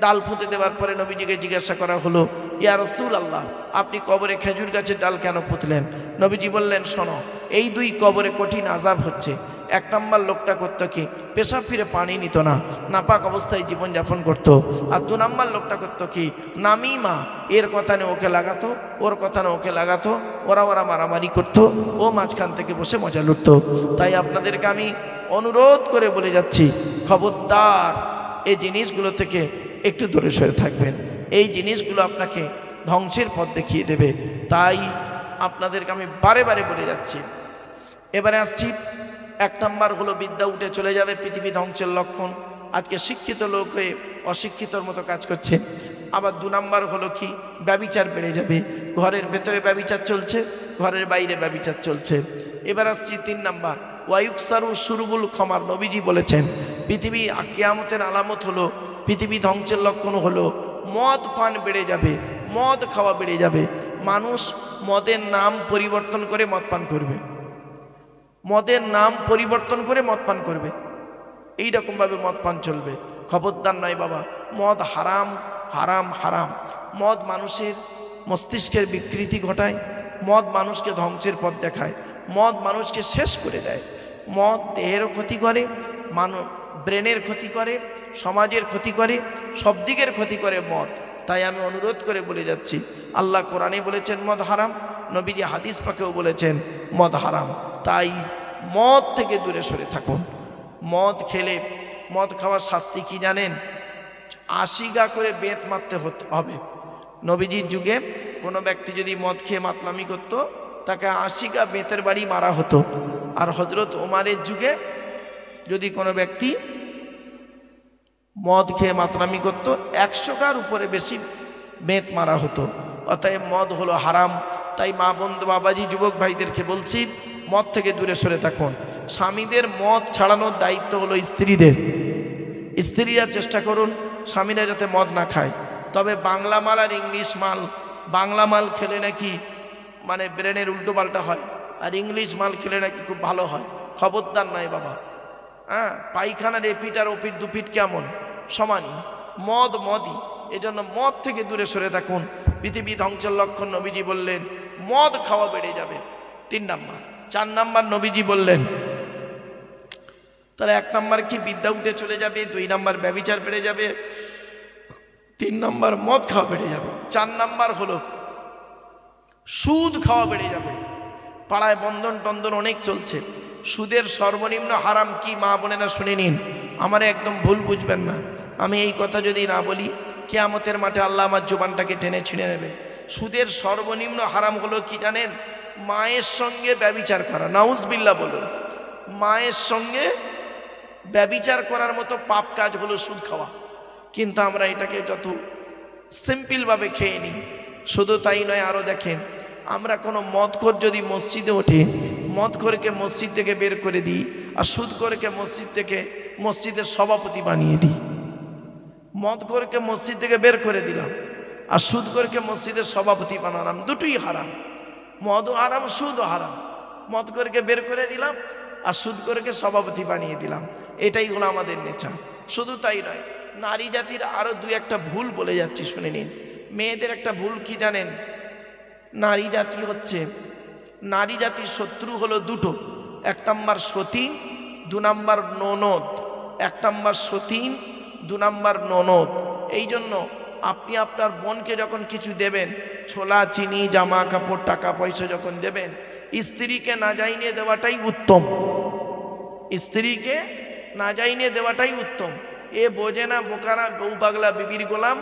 ডাল পুঁতে দেওয়ার পরে নবীজিকে জিজ্ঞাসা করা হলো, ইয়া রাসূলুল্লাহ, আপনি কবরে খেজুর গাছের ডাল কেন পুঁতলেন? নবীজি বললেন, শোনো, এই দুই কবরে কঠিন আযাব হচ্ছে। এক নম্বর লোকটা করতো কি, পেশাব ফিরে পানি নিত না, নাপাক অবস্থায় জীবনযাপন করতো। আর দু নম্বর লোকটা করতো কি, নামিমা, এর কথা নিয়ে ওকে লাগাতো, ওর কথা নিয়ে ওকে লাগাতো, ওরা মারামারি করতো, ও মাঝখান থেকে বসে মজা লুটতো। তাই আপনাদেরকে আমি অনুরোধ করে বলে যাচ্ছি, খবরদার এই জিনিসগুলো থেকে একটু দূরে সরে থাকবেন। এই জিনিসগুলো আপনাকে ধ্বংসের পথ দেখিয়ে দেবে। তাই আপনাদেরকে আমি বারে বারে বলে যাচ্ছি। এবারে আসছি, এক নম্বর হলো বিদ্যা উঠে চলে যাবে, পৃথিবী ধ্বংসের লক্ষণ। আজকে শিক্ষিত লোক হয়ে অশিক্ষিতর মতো কাজ করছে। আবার দু নম্বর হলো কি, ব্যভিচার বেড়ে যাবে। ঘরের ভেতরে ব্যভিচার চলছে, ঘরের বাইরে ব্যভিচার চলছে। এবার আসছি তিন নম্বর, ওয়ায়ুকসারু সুরবুল খমার। নবীজি বলেছেন, পৃথিবী কিয়ামতের আলামত হলো, পৃথিবী ধ্বংসের লক্ষণ হলো মদ পান বেড়ে যাবে, মদ খাওয়া বেড়ে যাবে। মানুষ মদের নাম পরিবর্তন করে মদ পান করবে, মদের নাম পরিবর্তন করে মদ পান করবে, এইরকমভাবে মদ পান চলবে। খবরদার নয় বাবা, মদ হারাম, হারাম, হারাম। মদ মানুষের মস্তিষ্কের বিকৃতি ঘটায়, মদ মানুষকে ধ্বংসের পথ দেখায়, মদ মানুষকে শেষ করে দেয়। মদ দেহেরও ক্ষতি করে, ব্রেনের ক্ষতি করে, সমাজের ক্ষতি করে, সব দিকের ক্ষতি করে মদ। তাই আমি অনুরোধ করে বলে যাচ্ছি, আল্লাহ কোরআনে বলেছেন মদ হারাম, নবীজি হাদিস পাকেও বলেছেন মদ হারাম। তাই মদ থেকে দূরে সরে থাকুন। মদ খেলে, মদ খাওয়ার শাস্তি কি জানেন? ৮০ গা করে বেত মারতে হবে। নবীজির যুগে কোনো ব্যক্তি যদি মদ খেয়ে মাতলামি করত, তাকে ৮০ গা বেতের বাড়ি মারা হতো। আর হযরত ওমরের যুগে যদি কোনো ব্যক্তি মদ খেয়ে মাতলামি করত, ১০০ গার উপরে বেশি বেত মারা হতো। অতএব মদ হলো হারাম। তাই মা বন্ধু বাবাজি যুবক ভাইদেরকে বলছি, মদ থেকে দূরে সরে থাকুন। স্বামীদের মদ ছাড়ানোর দায়িত্ব হলো স্ত্রীদের। স্ত্রীরা চেষ্টা করুন স্বামীরা যাতে মদ না খায়। তবে বাংলা মাল আর ইংলিশ মাল, বাংলা মাল খেলে নাকি মানে ব্রেনের উল্টো পাল্টা হয়, আর ইংলিশ মাল খেলে নাকি খুব ভালো হয়। খবরদার নয় বাবা। হ্যাঁ, পায়খানার এপিট আর ওপিট দুপিট কেমন সমানই, মদ মদই। এজন্য মদ থেকে দূরে সরে থাকুন। পৃথিবী ধ্বংসের লক্ষণ নবীজি বললেন মদ খাওয়া বেড়ে যাবে। ৩ নাম্বার। ৪ নাম্বার নবীজি বললেন, তাহলে ১ নাম্বার কি, বিদ্যা উঠে চলে যাবে, ২ নাম্বার ব্যভিচার বেড়ে যাবে, ৩ নাম্বার মদ খাওয়া বেড়ে যাবে, ৪ নাম্বার হলো সুদ খাওয়া বেড়ে যাবে। পাড়ায় বন্ধন টন্দন অনেক চলছে। সুদের সর্বনিম্ন হারাম কি মা বোনেরা শুনে নিন, আমার একদম ভুল বুঝবেন না। আমি এই কথা যদি না বলি, কিয়ামতের মাঠে আল্লাহ আমার জবানটাকে টেনে ছিঁড়ে নেবে। সুদের সর্বনিম্ন হারাম হলো কি জানেন? মায়ের সঙ্গে ব্যভিচার করা। নাউজুবিল্লাহ বলুন। মায়ের সঙ্গে ব্যভিচার করার মতো পাপ কাজ হলো সুদ খাওয়া। কিন্তু আমরা এটাকে যত সিম্পলভাবে খেয়ে নিই। শুধু তাই নয়, আরও দেখেন, আমরা কোনো মদখোর যদি মসজিদে ওঠে, মদখোরকে মসজিদ থেকে বের করে দিই, আর সুদখোরকে মসজিদ থেকে মসজিদের সভাপতি বানিয়ে দিই। মদখোরকে মসজিদ থেকে বের করে দিলাম, আর সুদখোরকে মসজিদের সভাপতি বানালাম। দুটোই হারাম, মদও হারাম, সুদও হারাম। মদখোরকে বের করে দিলাম, আর সুদখোরকে সভাপতি বানিয়ে দিলাম। এটাই হলো আমাদের নেচার। শুধু তাই নয়, নারী জাতির আরও ২-১টা ভুল বলে যাচ্ছি, শুনে নিন। মেয়েদের একটা ভুল কি জানেন? নারী জাতি হচ্ছে, নারী জাতির শত্রু হলো দুটো। ১ নাম্বার সতীন, ২ নাম্বার ননদ। ১ নাম্বার সতীন, ২ নাম্বার ননদ। এই জন্য আপনি আপনার বোনকে যখন কিছু দেবেন, ছোলা চিনি জামা কাপড় টাকা পয়সা যখন দেবেন, স্ত্রীকে না জানিয়ে দেওয়াটাই উত্তম। স্ত্রীকে না জানিয়ে দেওয়াটাই উত্তম। এ বোঝে না, বোকারা, বউ পাগলা বিবির গোলাম,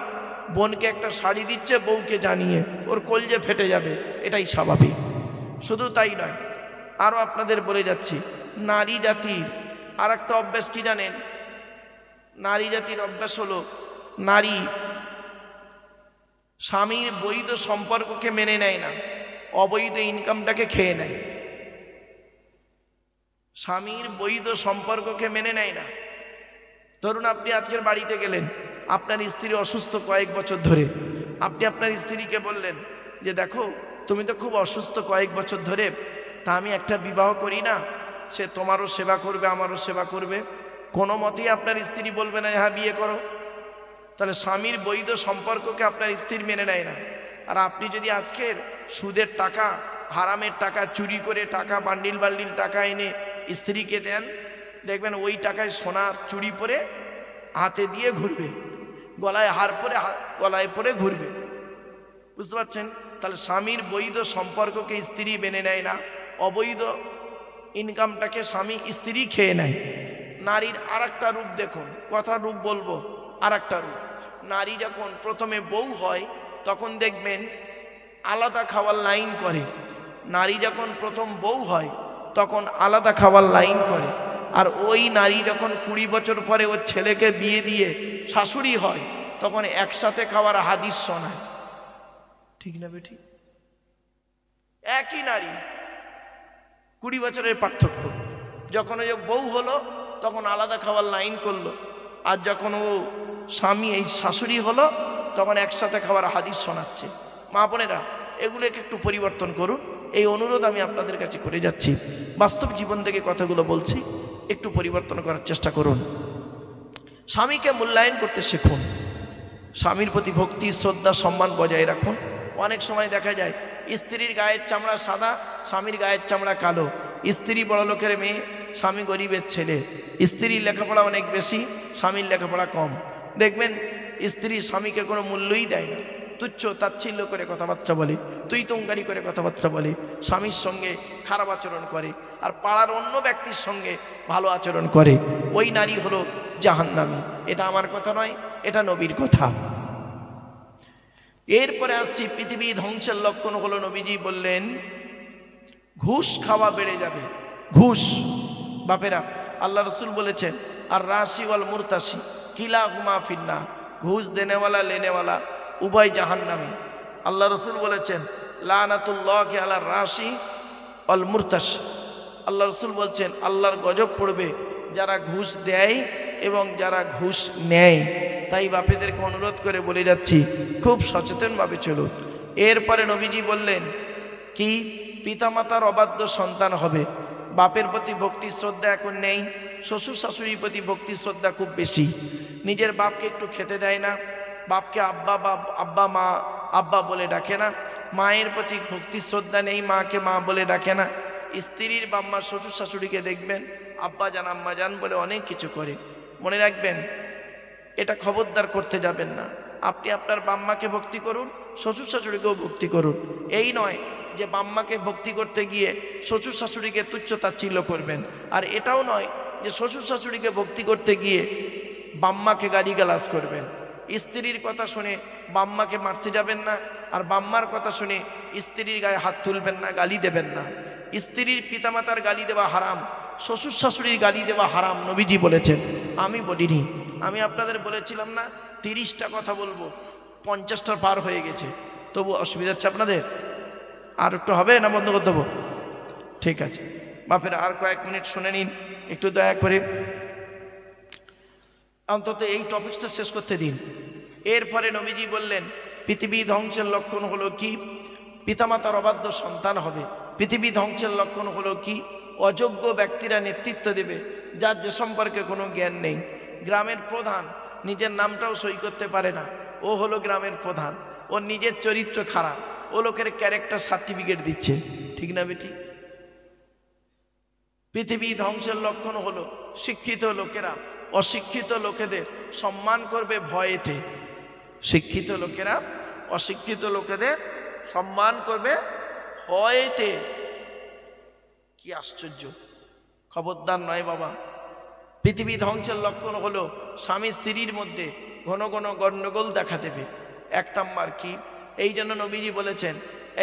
বোনকে একটা শাড়ি দিচ্ছে বউকে জানিয়ে, ওর কলজে ফেটে যাবে, এটাই স্বাভাবিক। শুধু তাই নয়, আরও আপনাদের বলে যাচ্ছি, নারী জাতির আর একটা অভ্যাস কি জানেন? নারী জাতির অভ্যাস হলো, নারী স্বামীর বৈধ সম্পর্ককে মেনে নেয় না, অবৈধ ইনকামটাকে খেয়ে নেয়। স্বামীর বৈধ সম্পর্ককে মেনে নেয় না। ধরুন আপনি আজকের বাড়িতে গেলেন, আপনার স্ত্রী অসুস্থ কয়েক বছর ধরে, আপনি আপনার স্ত্রীকে বললেন যে দেখো তুমি তো খুব অসুস্থ কয়েক বছর ধরে, তা আমি একটা বিবাহ করি না, সে তোমারও সেবা করবে আমারও সেবা করবে। কোনো মতেই আপনার স্ত্রী বলবে না হ্যাঁ বিয়ে করো। তাহলে স্বামীর বৈধ সম্পর্ককে আপনার স্ত্রী মেনে নেয় না। আর আপনি যদি আজকের সুদের টাকা, হারামের টাকা চুরি করে টাকা বান্ডিল বান্ডিল টাকা এনে স্ত্রীকে দেন, দেখবেন ওই টাকায় সোনার চুড়ি পরে হাতে দিয়ে ঘুরবে, গলায় হার পরে গলায় পরে ঘুরবে। বুঝতে পারছেন? তাহলে স্বামীর বৈধ সম্পর্ককে স্ত্রী মেনে নেয় না, অবৈধ ইনকামটাকে স্বামী স্ত্রী খেয়ে নেয়। নারীর আর একটা রূপ দেখুন, কথা রূপ বলবো, আর একটা রূপ। নারী যখন প্রথমে বউ হয় তখন দেখবেন আলাদা খাওয়ার লাইন করে। নারী যখন প্রথম বউ হয় তখন আলাদা খাওয়ার লাইন করে। আর ওই নারী যখন 20 বছর পরে ওর ছেলেকে বিয়ে দিয়ে শাশুড়ি হয় তখন একসাথে খাওয়ার হাদিস শোনায়। ঠিক না বেঠি? একই নারী, 20 বছরের পার্থক্য। যখন ওই বউ হলো তখন আলাদা খাওয়ার লাইন করলো, আর যখন ও স্বামী এই শাশুড়ি হলো তখন একসাথে খাওয়ার হাদিস শোনাচ্ছে। মা বোনেরা, এগুলোকে একটু পরিবর্তন করুন, এই অনুরোধ আমি আপনাদের কাছে করে যাচ্ছি। বাস্তব জীবন থেকে কথাগুলো বলছি, একটু পরিবর্তন করার চেষ্টা করুন। স্বামীকে মূল্যায়ন করতে শিখুন, স্বামীর প্রতি ভক্তি শ্রদ্ধা সম্মান বজায় রাখুন। অনেক সময় দেখা যায় স্ত্রীর গায়ের চামড়া সাদা, স্বামীর গায়ের চামড়া কালো। স্ত্রী বড় লোকের মেয়ে, স্বামী গরিবের ছেলে। স্ত্রীর লেখাপড়া অনেক বেশি, স্বামীর লেখাপড়া কম। দেখবেন স্ত্রী স্বামীকে কোনো মূল্যই দেয় না, তুচ্ছ তাচ্ছিল্য করে কথাবার্তা বলে, তুই তঙ্গারি করে কথাবার্তা বলে, স্বামীর সঙ্গে খারাপ আচরণ করে, আর পাড়ার অন্য ব্যক্তির সঙ্গে ভালো আচরণ করে। ওই নারী হলো জাহান্নামী। এটা আমার কথা নয়, এটা নবীর কথা। এরপরে আসছি, পৃথিবী ধ্বংসের লক্ষণ হলো, নবীজি বললেন ঘুষ খাওয়া বেড়ে যাবে। ঘুষ, বাপেরা, আল্লাহ রসুল বলেছেন আর রাশি ওয়াল মুরতাসি কিলা হুমা ফিন্না, ঘুষ দেনেওয়ালা লেনেওয়ালা উভয় জাহান্নামী। আল্লাহ রসুল বলেছেন লানাতুল্লাহি আলা রাশি ওয়াল মুরতাসি। আল্লাহ রসুল বলছেন আল্লাহর গজব পড়বে যারা ঘুষ দেয় এবং যারা ঘুষ নেয়। তাই বাপেদেরকে অনুরোধ করে বলে যাচ্ছি, খুব সচেতনভাবে চলুন। এরপরে নবীজি বললেন কি, পিতামাতার অবাধ্য সন্তান হবে। বাপের প্রতি ভক্তি শ্রদ্ধা এখন নেই, শ্বশুর শাশুড়ির প্রতি ভক্তি শ্রদ্ধা খুব বেশি। নিজের বাপকে একটু খেতে দেয় না, বাপকে আব্বা বা আব্বা মা আব্বা বলে ডাকে না, মায়ের প্রতি ভক্তি শ্রদ্ধা নেই, মাকে মা বলে ডাকে না। স্ত্রীর বাম্মা শ্বশুর শাশুড়িকে দেখবেন আব্বা জান আম্মা জান বলে অনেক কিছু করে। মনে রাখবেন, এটা খবরদার করতে যাবেন না। আপনি আপনার বাম্মাকে ভক্তি করুন, শ্বশুর শাশুড়িকেও ভক্তি করুন। এই নয় যে বাম্মাকে ভক্তি করতে গিয়ে শ্বশুর শাশুড়িকে তুচ্ছ তাচ্ছিল্য করবেন, আর এটাও নয় যে শ্বশুর শাশুড়িকে ভক্তি করতে গিয়ে বাম্মাকে গালিগালাজ করবেন। স্ত্রীর কথা শুনে বাম্মাকে মারতে যাবেন না, আর বাম্মার কথা শুনে স্ত্রীর গায়ে হাত তুলবেন না, গালি দেবেন না। স্ত্রীর পিতামাতার গালি দেওয়া হারাম, শ্বশুর শাশুড়ির গালি দেওয়া হারাম, নবীজি বলেছেন, আমি বলিনি। আমি আপনাদের বলেছিলাম না 30টা কথা বলবো, 50টার পার হয়ে গেছে। তবু অসুবিধা হচ্ছে আপনাদের? আর একটু হবে না বন্ধ করে দেবো? ঠিক আছে বাপেরা, আর কয়েক মিনিট শুনে নিন একটু দয়া করে, অন্তত এই টপিকটা শেষ করতে দিন। এরপরে নবীজি বললেন পৃথিবী ধ্বংসের লক্ষণ হলো কি, পিতামাতার অবাধ্য সন্তান হবে। পৃথিবী ধ্বংসের লক্ষণ হলো কি, অযোগ্য ব্যক্তিরা নেতৃত্ব দেবে, যার যে সম্পর্কে কোনো জ্ঞান নেই। গ্রামের প্রধান নিজের নামটাও সই করতে পারে না, ও হলো গ্রামের প্রধান, ওর নিজের চরিত্র খারাপ, ও লোকের ক্যারেক্টার সার্টিফিকেট দিচ্ছে। ঠিক না বেটি? পৃথিবী ধ্বংসের লক্ষণ হলো শিক্ষিত লোকেরা অশিক্ষিত লোকেদের সম্মান করবে ভয়েতে। শিক্ষিত লোকেরা অশিক্ষিত লোকেদের সম্মান করবে ভয়েতে। কি আশ্চর্য! খবরদার নয় বাবা। পৃথিবী ধ্বংসের লক্ষণ হলো স্বামী স্ত্রীর মধ্যে ঘন ঘন গণ্ডগোল দেখা দেবে। 1 নাম্বার কি, এই জন্য নবীজি বলেছেন,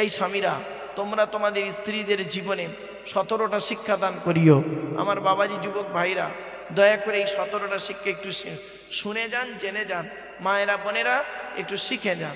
এই স্বামীরা তোমরা তোমাদের স্ত্রীদের জীবনে 17টা শিক্ষা দান করিও। আমার বাবাজি যুবক ভাইরা, দয়া করে এই 17টা শিক্ষা একটু শুনে যান, জেনে যান। মায়েরা বোনেরা একটু শিখে যান।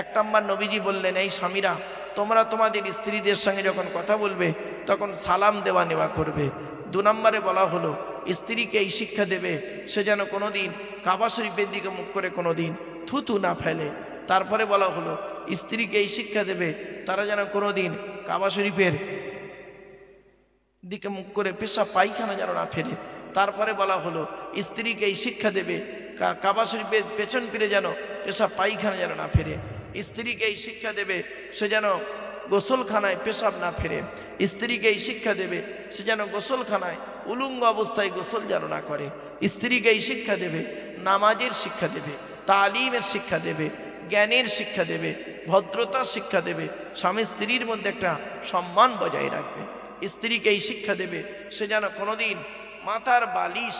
1 নাম্বার নবীজি বললেন, এই স্বামীরা তোমরা তোমাদের স্ত্রীদের সঙ্গে যখন কথা বলবে তখন সালাম দেওয়া নেওয়া করবে। দু নম্বরে বলা হলো স্ত্রীকে এই শিক্ষা দেবে সে যেন কোনোদিন কাবা শরীফের দিকে মুখ করে কোনোদিন থুতু না ফেলে। তারপরে বলা হলো স্ত্রীকে এই শিক্ষা দেবে তারা যেন কোনোদিন কাবা শরীফের দিকে মুখ করে পেশাব পায়খানা যেন না ফেলে। তারপরে বলা হলো স্ত্রীকে এই শিক্ষা দেবে কাবা শরীফের পেছন ফিরে যেন পেশাব পায়খানা যেন না ফেরে। স্ত্রীকে এই শিক্ষা দেবে সে যেন গোসলখানায় পেশাব না ফেরে। স্ত্রীকে এই শিক্ষা দেবে সে যেন গোসলখানায় উলঙ্গ অবস্থায় গোসল যেন না করে। স্ত্রীকে এই শিক্ষা দেবে নামাজের শিক্ষা দেবে, তালিমের শিক্ষা দেবে, জ্ঞানের শিক্ষা দেবে, ভদ্রতার শিক্ষা দেবে, স্বামী স্ত্রীর মধ্যে একটা সম্মান বজায় রাখবে। স্ত্রীকে এই শিক্ষা দেবে সে যেন কোনোদিন মাথার বালিশ,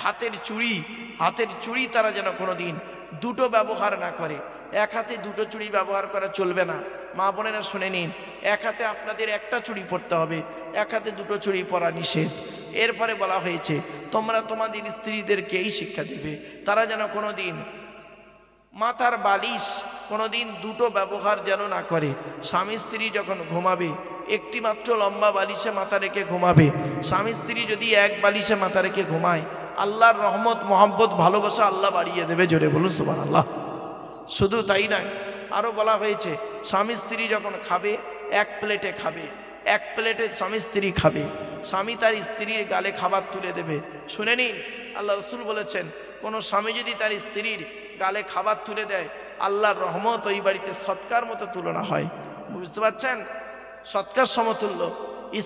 হাতের চুড়ি তারা যেন কোনোদিন দুটো ব্যবহার না করে। এক হাতে দুটো চুড়ি ব্যবহার করা চলবে না। মা বোনেরা শুনে নিন, এক হাতে আপনাদের একটা চুড়ি পরতে হবে, এক হাতে দুটো চুড়ি পরা নিষেধ। এরপরে বলা হয়েছে তোমরা তোমাদের স্ত্রীদেরকে এই শিক্ষা দেবে তারা যেন কোনোদিন মাথার বালিশ কোনোদিন দুটো ব্যবহার যেন না করে। স্বামী স্ত্রী যখন ঘুমাবে একটি মাত্র লম্বা বালিশে মাথা রেখে ঘুমাবে। স্বামী স্ত্রী যদি এক বালিশে মাথা রেখে ঘুমায় আল্লাহর রহমত মোহাম্মত ভালোবাসা আল্লাহ বাড়িয়ে দেবে। জোরে বলুন সুবহানাল্লাহ। শুধু তাই নয়, আরও বলা হয়েছে স্বামী স্ত্রী যখন খাবে এক প্লেটে খাবে, এক প্লেটে স্বামী স্ত্রী খাবে। স্বামী তার স্ত্রীর গালে খাবার তুলে দেবে। শুনে নিন, আল্লাহ রসুল বলেছেন কোনো স্বামী যদি তার স্ত্রীর গালে খাবার তুলে দেয় আল্লাহর রহমত ওই বাড়িতে সৎকার মতো তুলনা হয়। বুঝতে পারছেন? সৎকার সমতুল্য।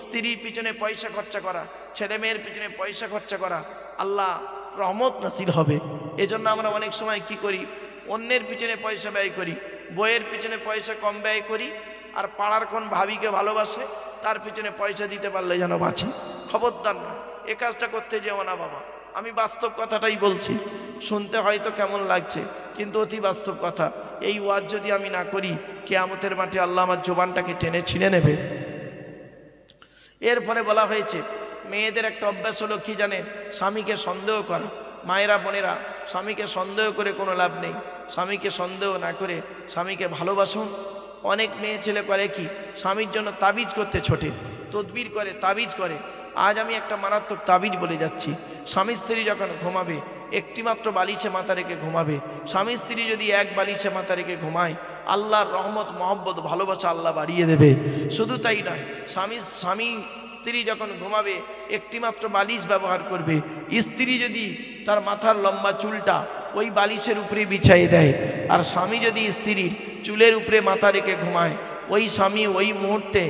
স্ত্রীর পিছনে পয়সা খরচা করা, ছেলে মেয়ের পিছনে পয়সা খরচা করা, আল্লাহ রহমত নাসিল হবে। এজন্য আমরা অনেক সময় কি করি, অন্যের পিছনে পয়সা ব্যয় করি, বইয়ের পিছনে পয়সা কম ব্যয় করি, আর পাড়ার কোন ভাবিকে ভালোবাসে তার পিছনে পয়সা দিতে পারলে যেন বাঁচে। খবরদার না, এ কাজটা করতে যেও না বাবা। আমি বাস্তব কথাটাই বলছি, শুনতে হয়তো কেমন লাগছে কিন্তু অতি বাস্তব কথা। এই ওয়াজ যদি আমি না করি কিয়ামতের মাঠে আল্লাহ আমার জবানটাকে টেনে ছিঁড়ে নেবে। এরপরে বলা হয়েছে মেয়েদের একটা অভ্যাস হলো কি জানেন, স্বামীকে সন্দেহ করা। মায়েরা বোনেরা, স্বামীকে সন্দেহ করে কোনো লাভ নেই। স্বামীকে সন্দেহ না করে স্বামীকে ভালোবাসুন। অনেক মেয়ে ছেলে করে কি, স্বামীর জন্য তাবিজ করতে ছোটে, তদবির করে, তাবিজ করে। আজ আমি একটা মারাত্মক তাবিজ বলে যাচ্ছি। স্বামী স্ত্রী যখন ঘুমাবে একটিমাত্র বালিশে মাথা রেখে ঘুমাবে। স্বামী স্ত্রী যদি এক বালিশে মাথা রেখে ঘুমায় আল্লাহর রহমত মহব্বত ভালোবাসা আল্লাহ বাড়িয়ে দেবে। শুধু তাই নয়, স্বামী স্ত্রী যখন ঘুমাবে একটিমাত্র বালিশ ব্যবহার করবে। স্ত্রী যদি তার মাথার লম্বা চুলটা ওই বালিশের উপরে বিছাইয়ে দেয় আর স্বামী যদি স্ত্রীর চুলের উপরে মাথা রেখে ঘুমায়, ওই স্বামী ওই মুহূর্তে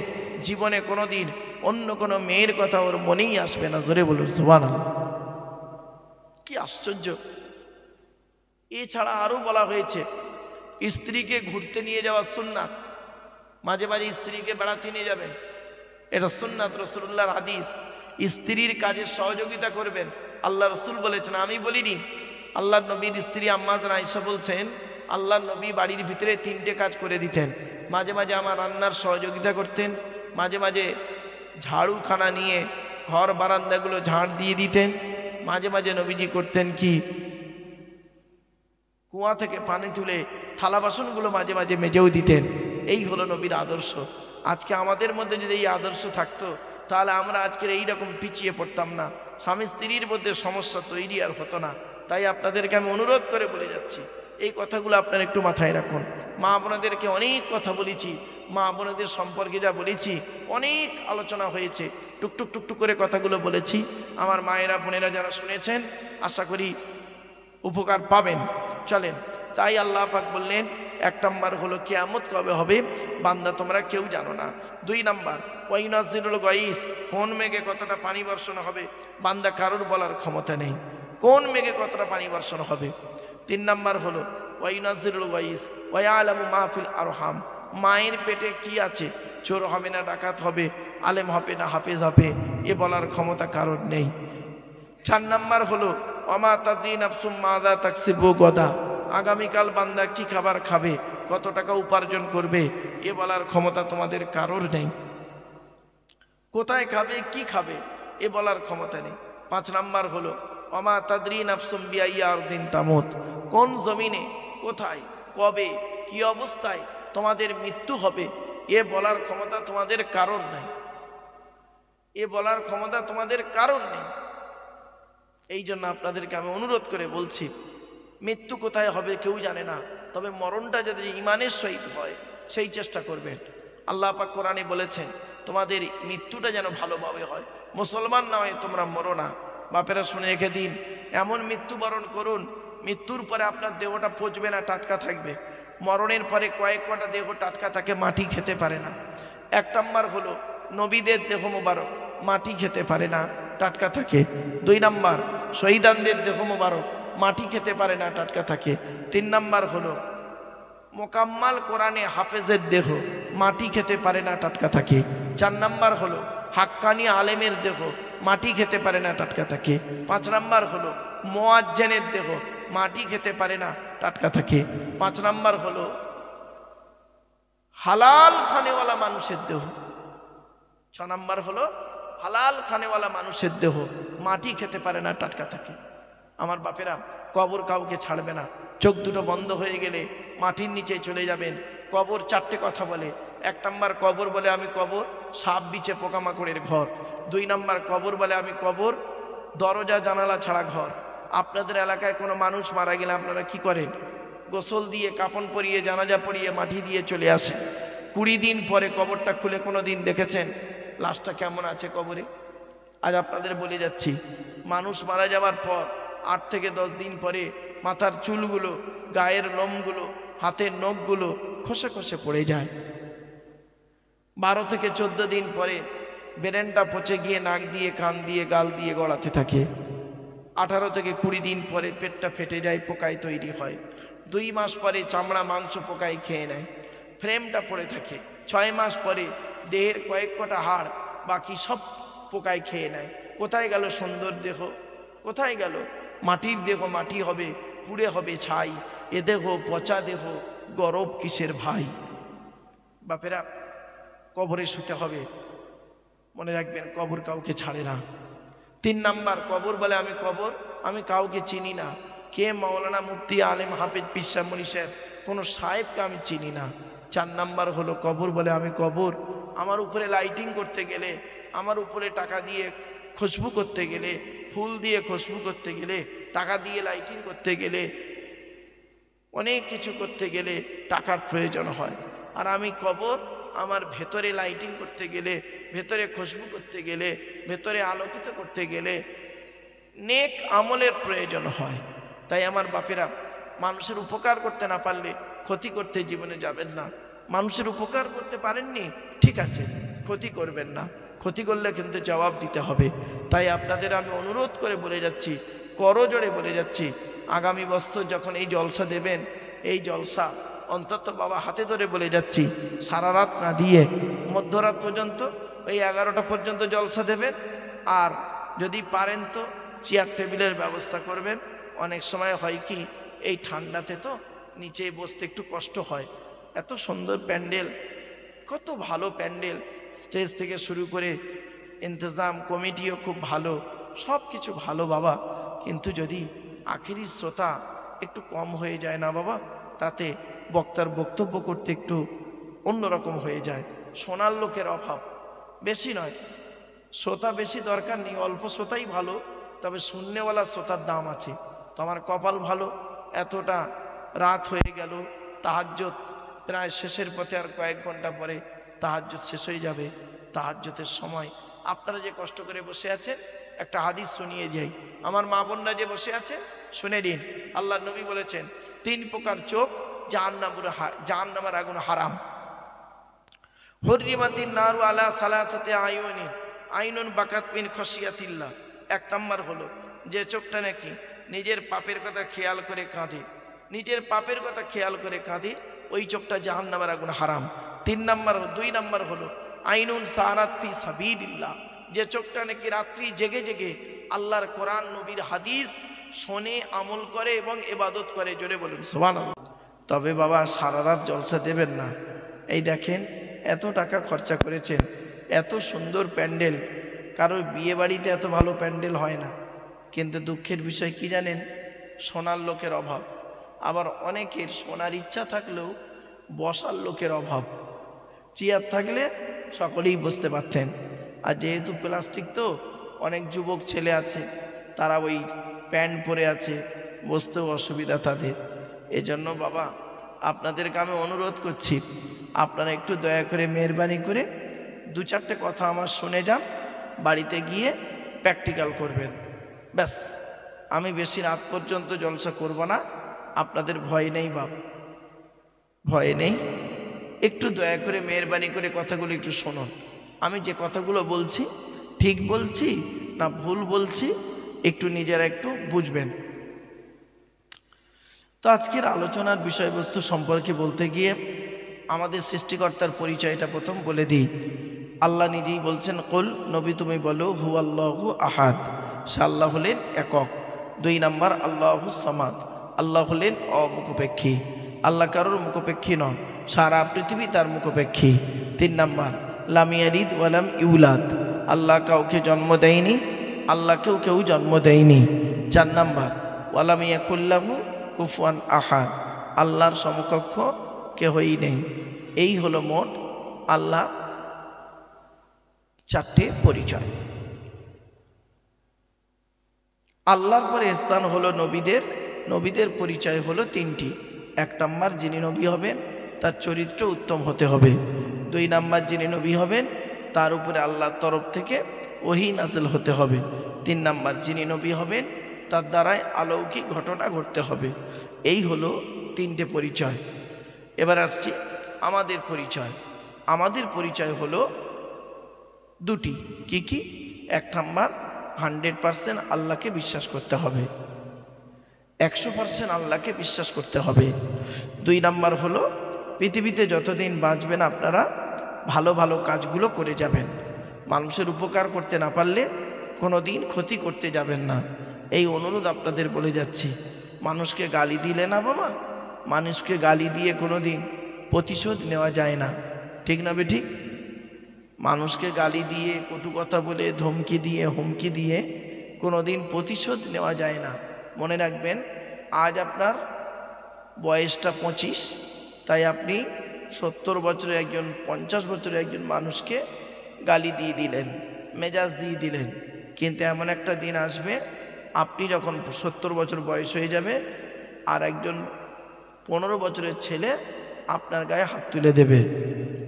জীবনে কোনোদিন অন্য কোনো মেয়ের কথা ওর মনেই আসবে না। জোরে বলুন সুবহানাল্লাহ। কি আশ্চর্য! এছাড়া আরও বলা হয়েছে স্ত্রীকে ঘুরতে নিয়ে যাওয়া সুন্নাত। মাঝে মাঝে স্ত্রীকে বেড়াতে নিয়ে যাবেন, এটা সুন্নাত, রাসূলুল্লাহর হাদিস। স্ত্রীর কাজে সহযোগিতা করবেন, আল্লাহ রসুল বলেছেন, আমি বলিনি। আল্লাহর নবীর স্ত্রী আম্মা জান আয়েশা বলছেন আল্লাহর নবী বাড়ির ভিতরে 3টে কাজ করে দিতেন। মাঝে মাঝে আমার রান্নার সহযোগিতা করতেন, মাঝে মাঝে ঝাড়ুখানা নিয়ে ঘর বারান্দাগুলো ঝাড় দিয়ে দিতেন, মাঝে মাঝে নবীজি করতেন কি, কুয়া থেকে পানি তুলে থালা বাসনগুলো মাঝে মাঝে মেজেও দিতেন। এই হলো নবীর আদর্শ। আজকে আমাদের মধ্যে যদি এই আদর্শ থাকতো তাহলে আমরা আজকের এইরকম পিছিয়ে পড়তাম না, স্বামী স্ত্রীর মধ্যে সমস্যা তৈরি আর হতো না। তাই আপনাদেরকে আমি অনুরোধ করে বলে যাচ্ছি, এই কথাগুলো আপনারা একটু মাথায় রাখুন। মা বোনেদেরকে অনেক কথা বলেছি, মা বোনেদের সম্পর্কে যা বলেছি অনেক আলোচনা হয়েছে, টুকটুক টুকটুক করে কথাগুলো বলেছি। আমার মায়েরা বোনেরা যারা শুনেছেন আশা করি উপকার পাবেন। চলেন, তাই আল্লাহ পাক বললেন 1 নম্বর হলো কিয়ামত কবে হবে বান্দা তোমরা কেউ জানো না। 2 নম্বর ওয়াইনাজিলুল গাইস, কোন মেঘে কতটা পানি বর্ষণ হবে বান্দা কারোর বলার ক্ষমতা নেই, কোন মেঘে কতটা পানি বর্ষণ হবে। 3 নম্বর হলো ওয়াইনাজিলুল গাইস ওয়ায়ালামু মা ফিল আরহাম, মায়ের পেটে কি আছে, চোর হবে না ডাকাত হবে, আলেম হবে না হাফেজ হবে, এ বলার ক্ষমতা কারোর নেই। 4 নম্বর হলো ওমা তাদরি নাফসুম মাযা তাকসিবু গাদা, আগামীকাল বান্দা কি খাবার খাবে, কত টাকা উপার্জন করবে, এ বলার ক্ষমতা তোমাদের কারোর নেই। কোথায় খাবে, কি খাবে, এ বলার ক্ষমতা নেই। 5 নম্বর হলো ওমা তাদরি নাফসুম বিআইয়ি আরদিন তামুত, কোন জমিনে কোথায় কবে কি অবস্থায় তোমাদের মৃত্যু হবে, এ বলার ক্ষমতা তোমাদের কারোর নাই। এ বলার ক্ষমতা তোমাদের কারণ নেই। এই জন্য আপনাদেরকে আমি অনুরোধ করে বলছি, মৃত্যু কোথায় হবে কেউ জানে না, তবে মরণটা যদি ঈমানের সহিত হয় সেই চেষ্টা করবেন। আল্লাহ পাক কোরআনে বলেছেন তোমাদের মৃত্যুটা যেন ভালোভাবে হয়। মুসলমান না হয় তোমরা মরো না। বাপেরা শুনে রেখে দিন, এমন মৃত্যুবরণ করুন মৃত্যুর পরে আপনার দেহটা পচবে না, টাটকা থাকবে। মরণের পরে কয়েক কটা দেহ টাটকা থাকে, মাটি খেতে পারে না। এক নাম্বার হলো নবীদের দেহ মোবারক মাটি খেতে পারে না, টাটকা থাকে। 2 নাম্বার শহীদানদের দেহ মোবারক মাটি খেতে পারে না, টাটকা থাকে। 3 নাম্বার হলো মোকাম্মাল কোরআনে হাফেজের দেহ মাটি খেতে পারে না, টাটকা থাকে। 4 নাম্বার হলো হাক্কানি আলেমের দেহ মাটি খেতে পারে না, টাটকা থাকে। 5 নাম্বার হলো মুয়াজ্জিনের দেহ মাটি খেতে পারে না, টাটকা থাকে। 5 নাম্বার হলো হালাল খানেওয়ালা মানুষের দেহ। 6 নাম্বার হলো হালাল খানেওয়ালা মানুষের দেহ মাটি খেতে পারে না, টাটকা থাকে। আমার বাপেরা, কবর কাউকে ছাড়বে না। চোখ দুটো বন্ধ হয়ে গেলে মাটির নিচে চলে যাবেন। কবর 4টে কথা বলে। 1 নাম্বার কবর বলে আমি কবর সাপ বিছে পোকামাকড়ের ঘর। 2 নাম্বার কবর বলে আমি কবর দরজা জানালা ছাড়া ঘর। আপনাদের এলাকায় কোনো মানুষ মারা গেলে আপনারা কি করেন? গোসল দিয়ে কাফন পরিয়ে জানাজা পরিয়ে মাটি দিয়ে চলে আসেন। 20 দিন পরে কবরটা খুলে কোনো দিন দেখেছেন লাশটা কেমন আছে কবরে? আজ আপনাদের বলে যাচ্ছি, মানুষ মারা যাওয়ার পর 8 থেকে 10 দিন পরে মাথার চুলগুলো, গায়ের লোমগুলো, হাতের নখগুলো খসে খসে পড়ে যায়। 12 থেকে 14 দিন পরে ব্রেনটা পচে গিয়ে নাক দিয়ে, কান দিয়ে, গাল দিয়ে গড়াতে থাকে। 18 থেকে 20 দিন পরে পেটটা ফেটে যায়, পোকায় তৈরি হয়। 2 মাস পরে চামড়া মাংস পোকায় খেয়ে নেয়, ফ্রেমটা পড়ে থাকে। 6 মাস পরে দেহের কয়েক কটা হাড় বাকি সব পোকায় খেয়ে নেয়। কোথায় গেল সুন্দর দেহ? কোথায় গেল? মাটির দেহ মাটি হবে, পুড়ে হবে ছাই। এ দেহ পচা দেহ, গরব কিসের ভাই? বাপেরা, কবরে শুতে হবে। মনে রাখবেন, কবর কাউকে ছাড়ে না। 3 নাম্বার কবর বলে আমি কবর, আমি কাউকে চিনি না। কে মাওলানা, মুফতি, আলেম, হাফেজ, পিসা, মুনি সাহেব, কোনো সাহেবকে আমি চিনি না। 4 নাম্বার হলো কবর বলে আমি কবর, আমার উপরে লাইটিং করতে গেলে, আমার উপরে টাকা দিয়ে খুশবু করতে গেলে, ফুল দিয়ে খুশবু করতে গেলে, টাকা দিয়ে লাইটিং করতে গেলে, অনেক কিছু করতে গেলে টাকার প্রয়োজন হয়। আর আমি কবর, আমার ভেতরে লাইটিং করতে গেলে, ভেতরে খুশবু করতে গেলে, ভেতরে আলোকিত করতে গেলে নেক আমলের প্রয়োজন হয়। তাই আমার বাপেরা, মানুষের উপকার করতে না পারলে ক্ষতি করতে জীবনে যাবেন না। মানুষের উপকার করতে পারেননি, ঠিক আছে, ক্ষতি করবেন না। ক্ষতি করলে কিন্তু জবাব দিতে হবে। তাই আপনাদের আমি অনুরোধ করে বলে যাচ্ছি, করজোড়ে বলে যাচ্ছি, আগামী বছর যখন এই জলসা দেবেন, এই জলসা অন্তত বাবা হাতে ধরে বলে যাচ্ছি, সারা রাত না দিয়ে মধ্যরাত পর্যন্ত, ওই 11টা পর্যন্ত জলসা দেবেন। আর যদি পারেন তো চেয়ার টেবিলের ব্যবস্থা করবেন। অনেক সময় হয় কি, এই ঠান্ডাতে তো নিচে বসতে একটু কষ্ট হয়। এত সুন্দর প্যান্ডেল, কত ভালো প্যান্ডেল, স্টেজ থেকে শুরু করে ইন্তজাম কমিটিও খুব ভালো, সব কিছু ভালো বাবা। কিন্তু যদি আখেরি শ্রোতা একটু কম হয়ে যায় না বাবা, তাতে বক্তার বক্তব্য করতে একটু অন্যরকম হয়ে যায়। শোনার লোকের অভাব, বেশি নয়। শ্রোতা বেশি দরকার নেই, অল্প শ্রোতাই ভালো, তবে শূন্যওয়ালা শ্রোতার দাম আছে। তো আমার কপাল ভালো, এতটা রাত হয়ে গেল, তাহাজ্জুদ প্রায় শেষের পথে, আর কয়েক ঘন্টা পরে তাহাজ্জুদ শেষ হয়ে যাবে। তাহাজ্জুদের সময় আপনারা যে কষ্ট করে বসে আছেন, একটা হাদিস শুনিয়ে যাই। আমার মা বোনরা যে বসে আছে শুনে নিন। আল্লাহ নবী বলেছেন 3 প্রকার চোখ জাহান্নামের আগুন হারাম। হুররিমাতিন নারু আলা সালাসাতি আয়ুনিন, আইনুন বাকাত মিন খশিয়াতিল্লাহ। 1 নাম্বার হলো যে চোখটা নাকি নিজের পাপের কথা খেয়াল করে কাঁদে, নিজের পাপের কথা খেয়াল করে কাঁদে, ওই চোখটা জাহান্নামের আগুন হারাম। 2 নাম্বার হলো আইনুন সারাত ফি সাবিলিল্লাহ, যে চোখটা নাকি রাত্রি জেগে জেগে আল্লাহর কোরআন নবীর হাদিস শোনে, আমল করে এবং ইবাদত করে। জোরে বলুন সুবহানাল্লাহ। তবে বাবা সারা রাত জলসা দেবেন না। এই দেখেন, এত টাকা খরচা করেছেন, এত সুন্দর প্যান্ডেল, কারোর বিয়ে বাড়িতে এত ভালো প্যান্ডেল হয় না। কিন্তু দুঃখের বিষয় কি জানেন? শোনার লোকের অভাব। আবার অনেকের শোনার ইচ্ছা থাকলেও বসার লোকের অভাব। চেয়ার থাকলে সকলেই বসতে পারতেন, আর যেহেতু প্লাস্টিক তো অনেক যুবক ছেলে আছে, তারা ওই প্যান্ট পরে আছে, বসতেও অসুবিধা তাদের। এজন্য বাবা আপনাদেরকে আমি অনুরোধ করছি, আপনারা একটু দয়া করে মেহরবানি করে 2-4টে কথা আমার শুনে যান, বাড়িতে গিয়ে প্র্যাকটিক্যাল করবেন। ব্যাস, আমি বেশি রাত পর্যন্ত জলসা করব না, আপনাদের ভয় নেই বাপ, ভয় নেই। একটু দয়া করে মেহরবানি করে কথাগুলো একটু শুনুন। আমি যে কথাগুলো বলছি ঠিক বলছি না ভুল বলছি, একটু নিজেরা একটু বুঝবেন। তো আজকের আলোচনার বিষয়বস্তু সম্পর্কে বলতে গিয়ে আমাদের সৃষ্টিকর্তার পরিচয়টা প্রথম বলে দিই। আল্লাহ নিজেই বলছেন, কুল নবী তুমি বলো, হু আল্লাহু আহাদ, সে আল্লাহ হলেন একক। 2 নাম্বার আল্লাহু সামাদ, আল্লাহ হলেন অমুখপেক্ষী, আল্লাহ কারোর মুখপেক্ষী নন, সারা পৃথিবী তার মুখপেক্ষী। 3 নাম্বার লাম ইয়ালিদ ওয়ালাম ইউলাদ, আল্লাহ কাউকে জন্ম দেয়নি, আল্লাহকেও কেউ জন্ম দেয়নি। 4 নাম্বার ওয়ালাম ইয়াকুল্লাহু কুফুয়ান আহাদ, আল্লাহর সমকক্ষ কেহই নেই। এই হলো মোট আল্লাহ 4টে পরিচয়। আল্লাহর পরে স্থান হলো নবীদের, নবীদের পরিচয় হলো 3টি। 1 নাম্বার যিনি নবী হবেন তার চরিত্র উত্তম হতে হবে। 2 নাম্বার যিনি নবী হবেন তার উপরে আল্লাহর তরফ থেকে ওহী নাযিল হতে হবে। 3 নাম্বার যিনি নবী হবেন তার দ্বারাই অলৌকিক ঘটনা ঘটতে হবে। এই হলো 3টে পরিচয়। এবার আসছি আমাদের পরিচয়। আমাদের পরিচয় হলো 2টি। কি কি? 1 নাম্বার 100% আল্লাহকে বিশ্বাস করতে হবে, 100% আল্লাহকে বিশ্বাস করতে হবে। 2 নাম্বার হলো পৃথিবীতে যতদিন বাঁচবেন আপনারা ভালো ভালো কাজগুলো করে যাবেন, মানুষের উপকার করতে না পারলে কোনো দিন ক্ষতি করতে যাবেন না। এই অনুরোধ আপনাদের বলে যাচ্ছি। মানুষকে গালি দিলে না বাবা, মানুষকে গালি দিয়ে কোনো দিন প্রতিশোধ নেওয়া যায় না, ঠিক না বেঠিক? মানুষকে গালি দিয়ে, কটু কথা বলে, ধমকি দিয়ে, হুমকি দিয়ে কোনো দিন প্রতিশোধ নেওয়া যায় না। মনে রাখবেন, আজ আপনার বয়সটা 25, তাই আপনি 70 বছরের একজন, 50 বছরের একজন মানুষকে গালি দিয়ে দিলেন, মেজাজ দিয়ে দিলেন। কিন্তু এমন একটা দিন আসবে, আপনি যখন 70 বছর বয়স হয়ে যাবে, আর একজন 15 বছরের ছেলে আপনার গায়ে হাত তুলে দেবে।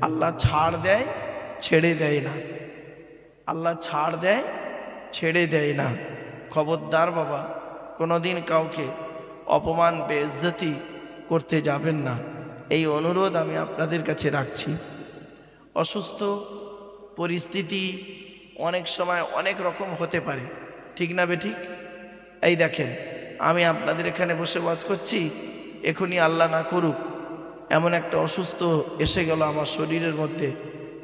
আল্লাহ ছাড় দেয়, ছেড়ে দেয় না। আল্লাহ ছাড় দেয়, ছেড়ে দেয় না। খবরদার বাবা, কোনোদিন কাউকে অপমান বেইজ্জতি করতে যাবেন না, এই অনুরোধ আমি আপনাদের কাছে রাখছি। অসুস্থ পরিস্থিতি অনেক সময় অনেক রকম হতে পারে, ঠিক না বেঠিক? এই দেখেন, আমি আপনাদের এখানে বসে ওয়াজ করছি, এখনই আল্লাহ না করুক এমন একটা অসুস্থ এসে গেল আমার শরীরের মধ্যে,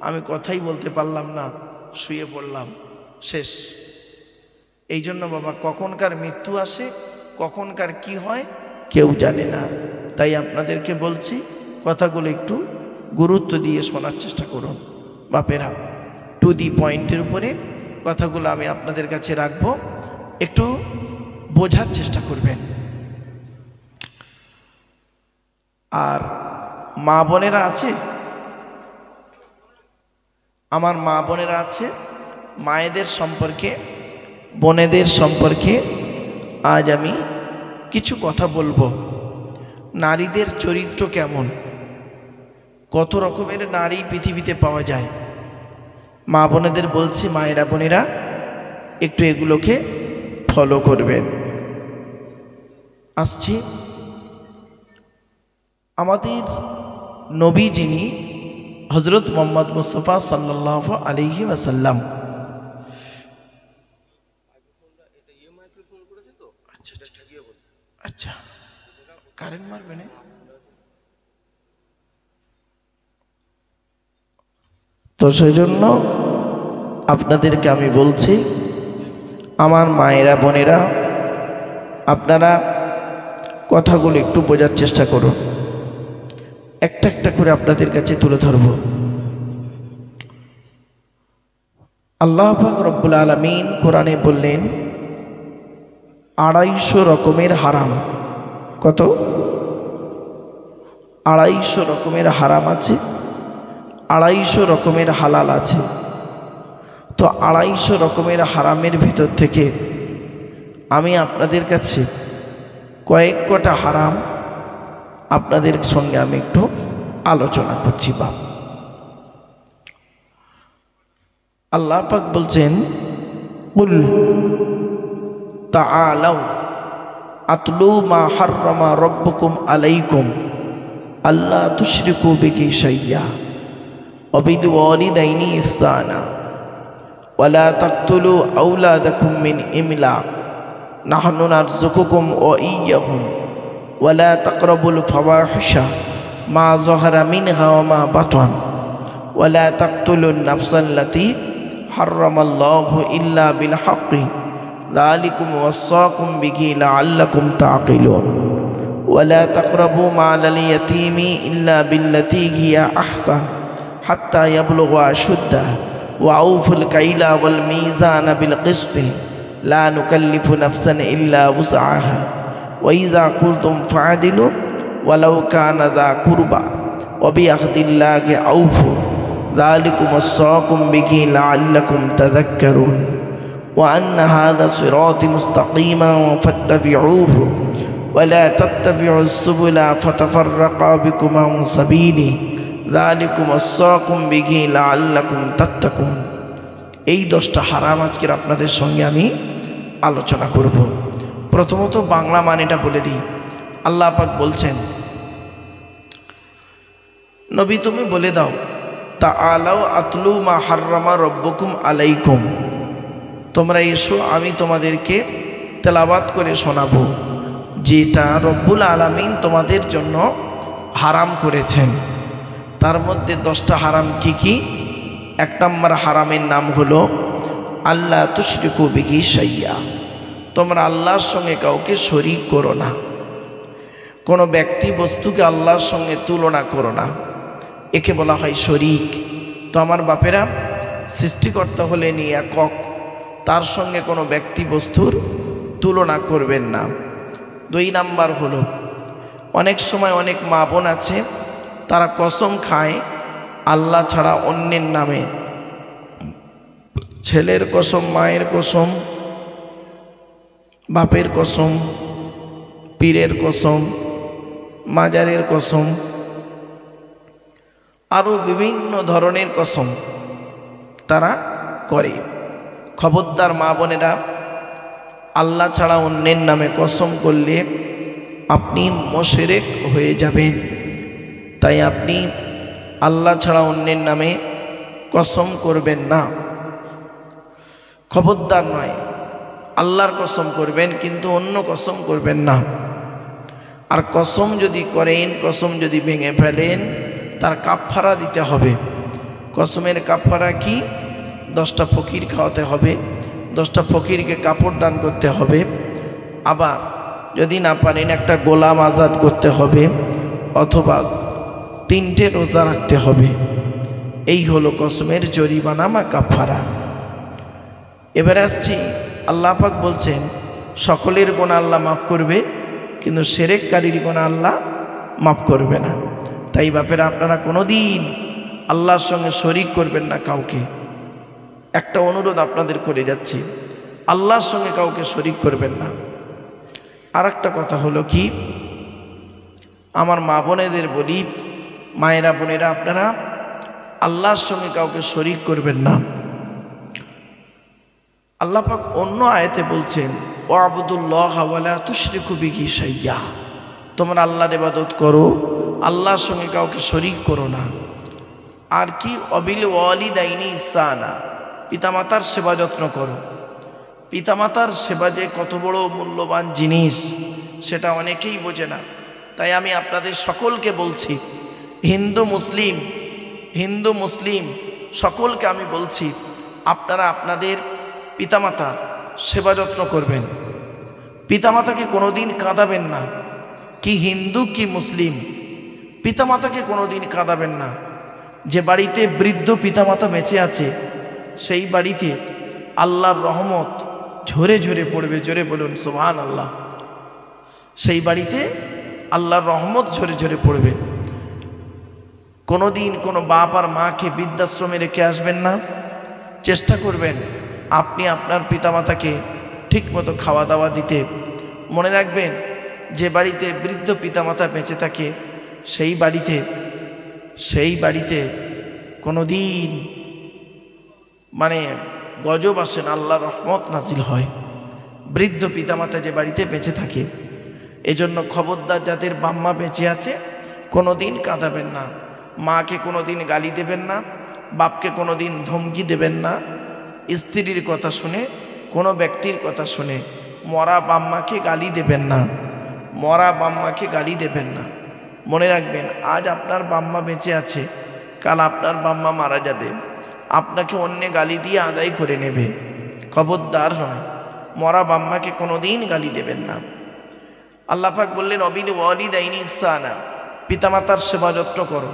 আমি কথাই বলতে পারলাম না, শুয়ে পড়লাম, শেষ। এই জন্য বাবা, কখনকার মৃত্যু আসে, কখনকার কি হয় কেউ জানে না। তাই আপনাদেরকে বলছি, কথাগুলো একটু গুরুত্ব দিয়ে শোনার চেষ্টা করুন বাপেরা। টু দি পয়েন্টের উপরে কথাগুলো আমি আপনাদের কাছে রাখবো, একটু বোঝার চেষ্টা করবেন। আর মা বোনেরা আছে, আমার মা বোনেরা আছে, মায়েদের সম্পর্কে, বোনেদের সম্পর্কে আজ আমি কিছু কথা বলবো। নারীদের চরিত্র কেমন, কত রকমের নারী পৃথিবীতে পাওয়া যায়। মা বোনেদের বলছি, মায়েরা বোনেরা একটু এগুলোকে ফলো করবেন। আসছি, আমাদের নবী যিনি হযরত মুহাম্মদ মুস্তাফা সাল্লাল্লাহু আলাইহি ওয়াসাল্লাম, আচ্ছা কারেন্ট মারবে না তো, সেজন্য আপনাদেরকে আমি বলছি, আমার মায়েরা বোনেরা, আপনারা কথাগুলো একটু বোঝার চেষ্টা করুন, একটা একটা করে আপনাদের কাছে তুলে ধরব। আল্লাহ পাক রব্বুল আলামিন কোরআনে বললেন 250 রকমের হারাম। কত? 250 রকমের হারাম আছে, 250 রকমের হালাল আছে। তো 250 রকমের হারামের ভিতর থেকে আমি আপনাদের কাছে কয়েক কটা হারাম আপনাদের সঙ্গে আমি একটু আলোচনা করছি। বাপ আল্লাহ পাক বলছেন, কুল তাআলাউ আতলু মা হাররামা রাব্বুকুম আলাইকুম আল্লা তুশরিকু বিহি শাইয়্যা ওয়া বিল ওয়ালিদাইনি ইহসানা ওয়া লা তাকতুলু আওলাদাকুম মিন ইমলাক নাহনু নারযুকুকুম ওয়া ইয়্যাহুম ওয়া লা তাকরাবুল ফাওয়াহিশা মা যাহারা মিনহা ওয়া মা বাতান ওয়া লা তাকতুলুন নাফসাল্লাতী হাররামাল্লাহু ইল্লা বিল হাক্কি যালিকুম ওয়াসাকুম বিহি লাআল্লাকুম তাআকিলুন ওয়া লা তাকরাবু মালাল ইয়াতীমি ইল্লা বিল্লাতী হিয়া আহসান হাত্তা ইয়াবলুগা আশুদ্দাহু ওয়া আউফুল কাইলা ওয়াল মিজানা বিল কিসতি লা নুকাল্লিফু নাফসান ইল্লা উসআহা ওয়া ইযা কুলতুম ফাআদিলু ওয়ালাউ কানা যা কুরবা ওয়া বিআহদিল্লাহি আউফু যালিকুম ওয়াসাকুম বিহি লাআল্লাকুম তাযাক্কারুন ওয়া আন্না হাযা সিরাতি মুস্তাকিমা ফাত্তাবিউহু ওয়া লা তাত্তাবিউস সুবুলা ফাতাফাররাকা বিকুম আন সাবিলি যালিকুম ওয়াসাকুম বিহি লাআল্লাকুম তাত্তাকুন। এই 10টা হারাম আজকের আপনাদের সঙ্গে আমি আলোচনা করব। প্রথমত বাংলা মানেটা বলে দিই। আল্লাহ পাক বলছেন, নবী তুমি বলে দাও, তাআলাউ আতলু মা হাররামা রাব্বুকুম আলাইকুম, তোমরা এসো আমি তোমাদেরকে তেলাওয়াত করে শোনাবো যেটা রব্বুল আলামিন তোমাদের জন্য হারাম করেছেন। তার মধ্যে 10টা হারাম কি কি? 1 নম্বর হারামের নাম হলো আল্লাহ তুশরিকু বিহি শাইয়্যা, তোমরা আল্লাহর সঙ্গে কাউকে শরীক করো না, কোনো ব্যক্তি বস্তুকে আল্লাহর সঙ্গে তুলনা করো না, একে বলা হয় শরীক। তো আমার বাপেরা, সৃষ্টিকর্তা হলেন একক, তার সঙ্গে কোনো ব্যক্তি বস্তুর তুলনা করবেন না। 2 নাম্বার হলো, অনেক সময় অনেক মা বোন আছে তারা কসম খায় আল্লাহ ছাড়া অন্যের নামে, ছেলের কসম, মায়ের কসম, বাপের কসম, পীরের কসম, মাজারের কসম, আরও বিভিন্ন ধরনের কসম তারা করে। খবরদার মা বোনেরা, আল্লাহ ছাড়া অন্যের নামে কসম করলে আপনি মুশরিক হয়ে যাবেন। তাই আপনি আল্লাহ ছাড়া অন্যের নামে কসম করবেন না। খবরদার নয়, আল্লাহর কসম করবেন কিন্তু অন্য কসম করবেন না। আর কসম যদি করেন, কসম যদি ভেঙে ফেলেন, তার কাফারা দিতে হবে। কসমের কাফারা কি? 10টা ফকির খাওয়াতে হবে, 10টা ফকিরকে কাপড় দান করতে হবে, আবার যদি না পারেন একটা গোলাম আজাদ করতে হবে, অথবা 3টে রোজা রাখতে হবে। এই হলো কসমের জরিমানা বা কাফারা। এবার আসছি, আল্লাহ পাক বলছেন সকলের গুনাহ আল্লাহ মাফ করবে, কিন্তু শিরককারীর গুনাহ আল্লাহ মাফ করবে না। তাই বাপেরা, আপনারা কোনোদিন আল্লাহর সঙ্গে শরীক করবেন না কাউকে। একটা অনুরোধ আপনাদের করে যাচ্ছি, আল্লাহর সঙ্গে কাউকে শরীক করবেন না। আর একটা কথা হলো কি, আমার মা বোনেদের বলি, মায়েরা বোনেরা, আপনারা আল্লাহর সঙ্গে কাউকে শরীক করবেন না। আল্লাহ পাক অন্য আয়াতে বলছেন, ওয়াবুদুল্লাহ ওয়া লা তুশরিকু বিহি শাইয়্যা, তোমরা আল্লাহর ইবাদত করো, আল্লাহর সঙ্গে কাউকে শরীক করো না। আর কি? ওয়াবিল ওয়ালিদাইনি ইহসানা, পিতামাতার সেবা যত্ন করো। পিতামাতার সেবা যে কত বড় মূল্যবান জিনিস সেটা অনেকেই বোঝে না। তাই আমি আপনাদের সকলকে বলছি, হিন্দু মুসলিম সকলকে আমি বলছি, আপনারা আপনাদের পিতামাতার সেবা যত্ন করবেন। পিতামাতাকে কোনোদিন কাঁদাবেন না, কি হিন্দু কি মুসলিম, পিতামাতাকে কোনোদিন কাঁদাবেন না। যে বাড়িতে বৃদ্ধ পিতামাতা বেঁচে আছে সেই বাড়িতে আল্লাহর রহমত ঝরে ঝরে পড়বে। জোরে বলুন সুবহানাল্লাহ। সেই বাড়িতে আল্লাহর রহমত ঝরে ঝরে পড়বে। কোনোদিন কোনো বাপ আর মাকে বৃদ্ধাশ্রমে রেখে আসবেন না। চেষ্টা করবেন আপনি আপনার পিতামাতাকে ঠিকমতো খাওয়া দাওয়া দিতে। মনে রাখবেন যে বাড়িতে বৃদ্ধ পিতামাতা বেঁচে থাকে সেই বাড়িতে কোনো দিন গজব আসে না, আল্লাহর রহমত নাজিল হয়। বৃদ্ধ পিতামাতা যে বাড়িতে বেঁচে থাকে, এজন্য খবরদার যাদের বাম্মা বেঁচে আছে কোনো দিন কাঁদাবেন না, মাকে কোনো দিন গালি দেবেন না, বাপকে কোনো দিন ধমকি দেবেন না। স্ত্রীর কথা শুনে, কোনো ব্যক্তির কথা শুনে মরা বাম্মাকে গালি দেবেন না, মরা বাম্মাকে গালি দেবেন না। মনে রাখবেন আজ আপনার বাম্মা বেঁচে আছে, কাল আপনার বাম্মা মারা যাবে, আপনাকে অন্য গালি দিয়ে আদায় করে নেবে। খবরদার নয়, মরা বাম্মাকে কোনো দিন গালি দেবেন না। আল্লাহ পাক বললেন অবিল ওয়ালিদাইনি ইহসানা, পিতামাতার সেবা যত্ন করো।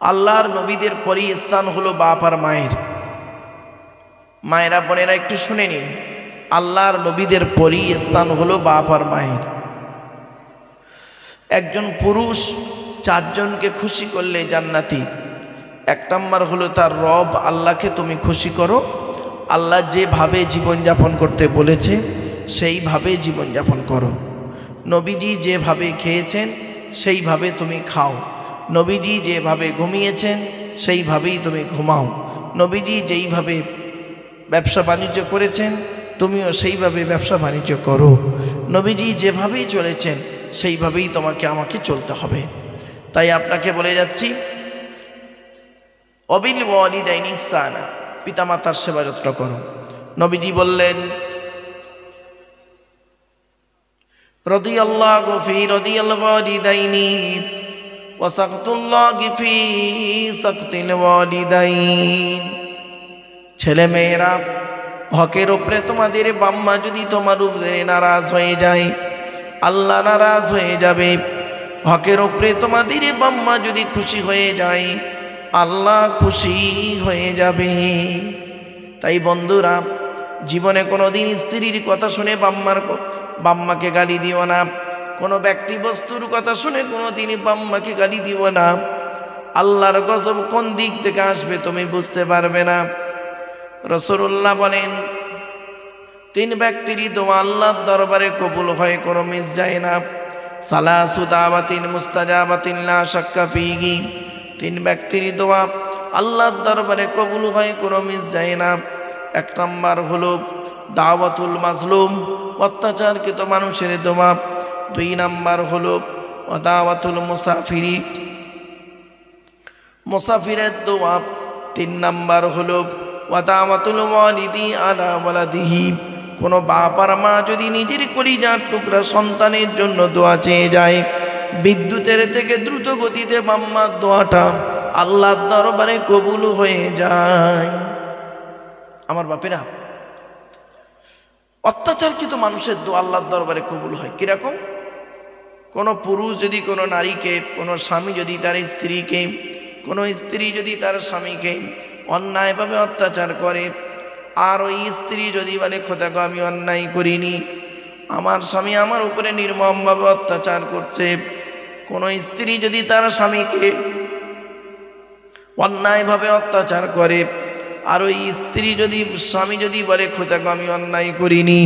আল্লাহর নবীদের পরই স্থান হলো বাপ আর মায়ের। মায়েরা বোনেরা একটু শুনে নিন, আল্লাহর নবীদের পরই স্থান হলো বাপ আর মায়ের। একজন পুরুষ 4 জনকে খুশি করলে জান্নাতি। 1 নম্বর হলো তার রব আল্লাহকে তুমি খুশি করো, আল্লাহ যেভাবে জীবনযাপন করতে বলেছে সেইভাবে জীবনযাপন করো। নবীজি যেভাবে খেয়েছেন সেইভাবে তুমি খাও, নবীজি যেভাবে ঘুমিয়েছেন সেইভাবেই তুমি ঘুমাও, নবীজি যেইভাবে ব্যবসা বাণিজ্য করেছেন তুমিও সেইভাবে ব্যবসা বাণিজ্য করো, নবীজি যেভাবেই চলেছেন সেইভাবেই তোমাকে আমাকে চলতে হবে। তাই আপনাকে বলে যাচ্ছি অবিল ওয়ালিদাইনি ইহসানা, পিতামাতার সেবা যত্ন করো। নবীজি বললেন রাদিয়াল্লাহু ফি রাদিয়াল ওয়ালিদাইনি ওয়া সাকতুল্লাহি ফি সাকতিল ওয়ালিদাইন। ছেলে মেয়েরা, হকের উপরে তোমাদের বাম্মা যদি তোমার উপরে নারাজ হয়ে যায়, আল্লাহ নারাজ হয়ে যাবে। হকের উপরে তোমাদের বাম্মা যদি খুশি হয়ে যায়, আল্লাহ খুশি হয়ে যাবে। তাই বন্ধুরা, জীবনে কোনো দিন স্ত্রীর কথা শুনে বাম্মাকে গালি দিও না, কোনো ব্যক্তি বস্তুর কথা শুনে কোনো দিন বাম্মাকে গালি দিও না। আল্লাহর গজব কোন দিক থেকে আসবে তুমি বুঝতে পারবে না। রাসূলুল্লাহ বলেন 3 ব্যক্তির দোয়া আল্লাহর দরবারে কবুল হয়, কোনো মিস যায় না। সালাসু দাওয়াতিন মুস্তাজাবাতিন লা শাক্কা ফীহি, 3 ব্যক্তির দোয়া আল্লাহর দরবারে কবুল হয়, কোনো মিস যায় না। 1 নম্বর হলো দাওয়াতুল মাজলুম, অত্যাচারকৃত মানুষের দোয়া। 2 নম্বর হলো দাওয়াতুল মুসাফিরি, মুসাফিরের দোয়া। 3 নম্বর হলো দাওয়াতুল ওয়ালিদি আলা ওয়ালাদিহি, কোনো বাপ আর মা যদি নিজের কলিজার টুকরা সন্তানের জন্য দোয়া চেয়ে যায়, বিদ্যুতের থেকে দ্রুত গতিতে বাম্মার দোয়াটা আল্লাহর দরবারে কবুল হয়ে যায়। আমার বাপেরা, অত্যাচারকৃত মানুষের দোয়া আল্লাহর দরবারে কবুল হয় কিরকম? কোনো পুরুষ যদি কোনো নারীকে, কোনো স্বামী যদি তার স্ত্রীকে, কোনো স্ত্রী যদি তার স্বামীকে অন্যায়ভাবে অত্যাচার করে, আর ওই স্ত্রী যদি বলে খোদা গো আমি অন্যায় করিনি, আমার স্বামী আমার উপরে নির্মমভাবে অত্যাচার করছে। কোনো স্ত্রী যদি তার স্বামীকে অন্যায়ভাবে অত্যাচার করে, আর ওই স্বামী যদি বলে খোদা গো আমি অন্যায় করিনি,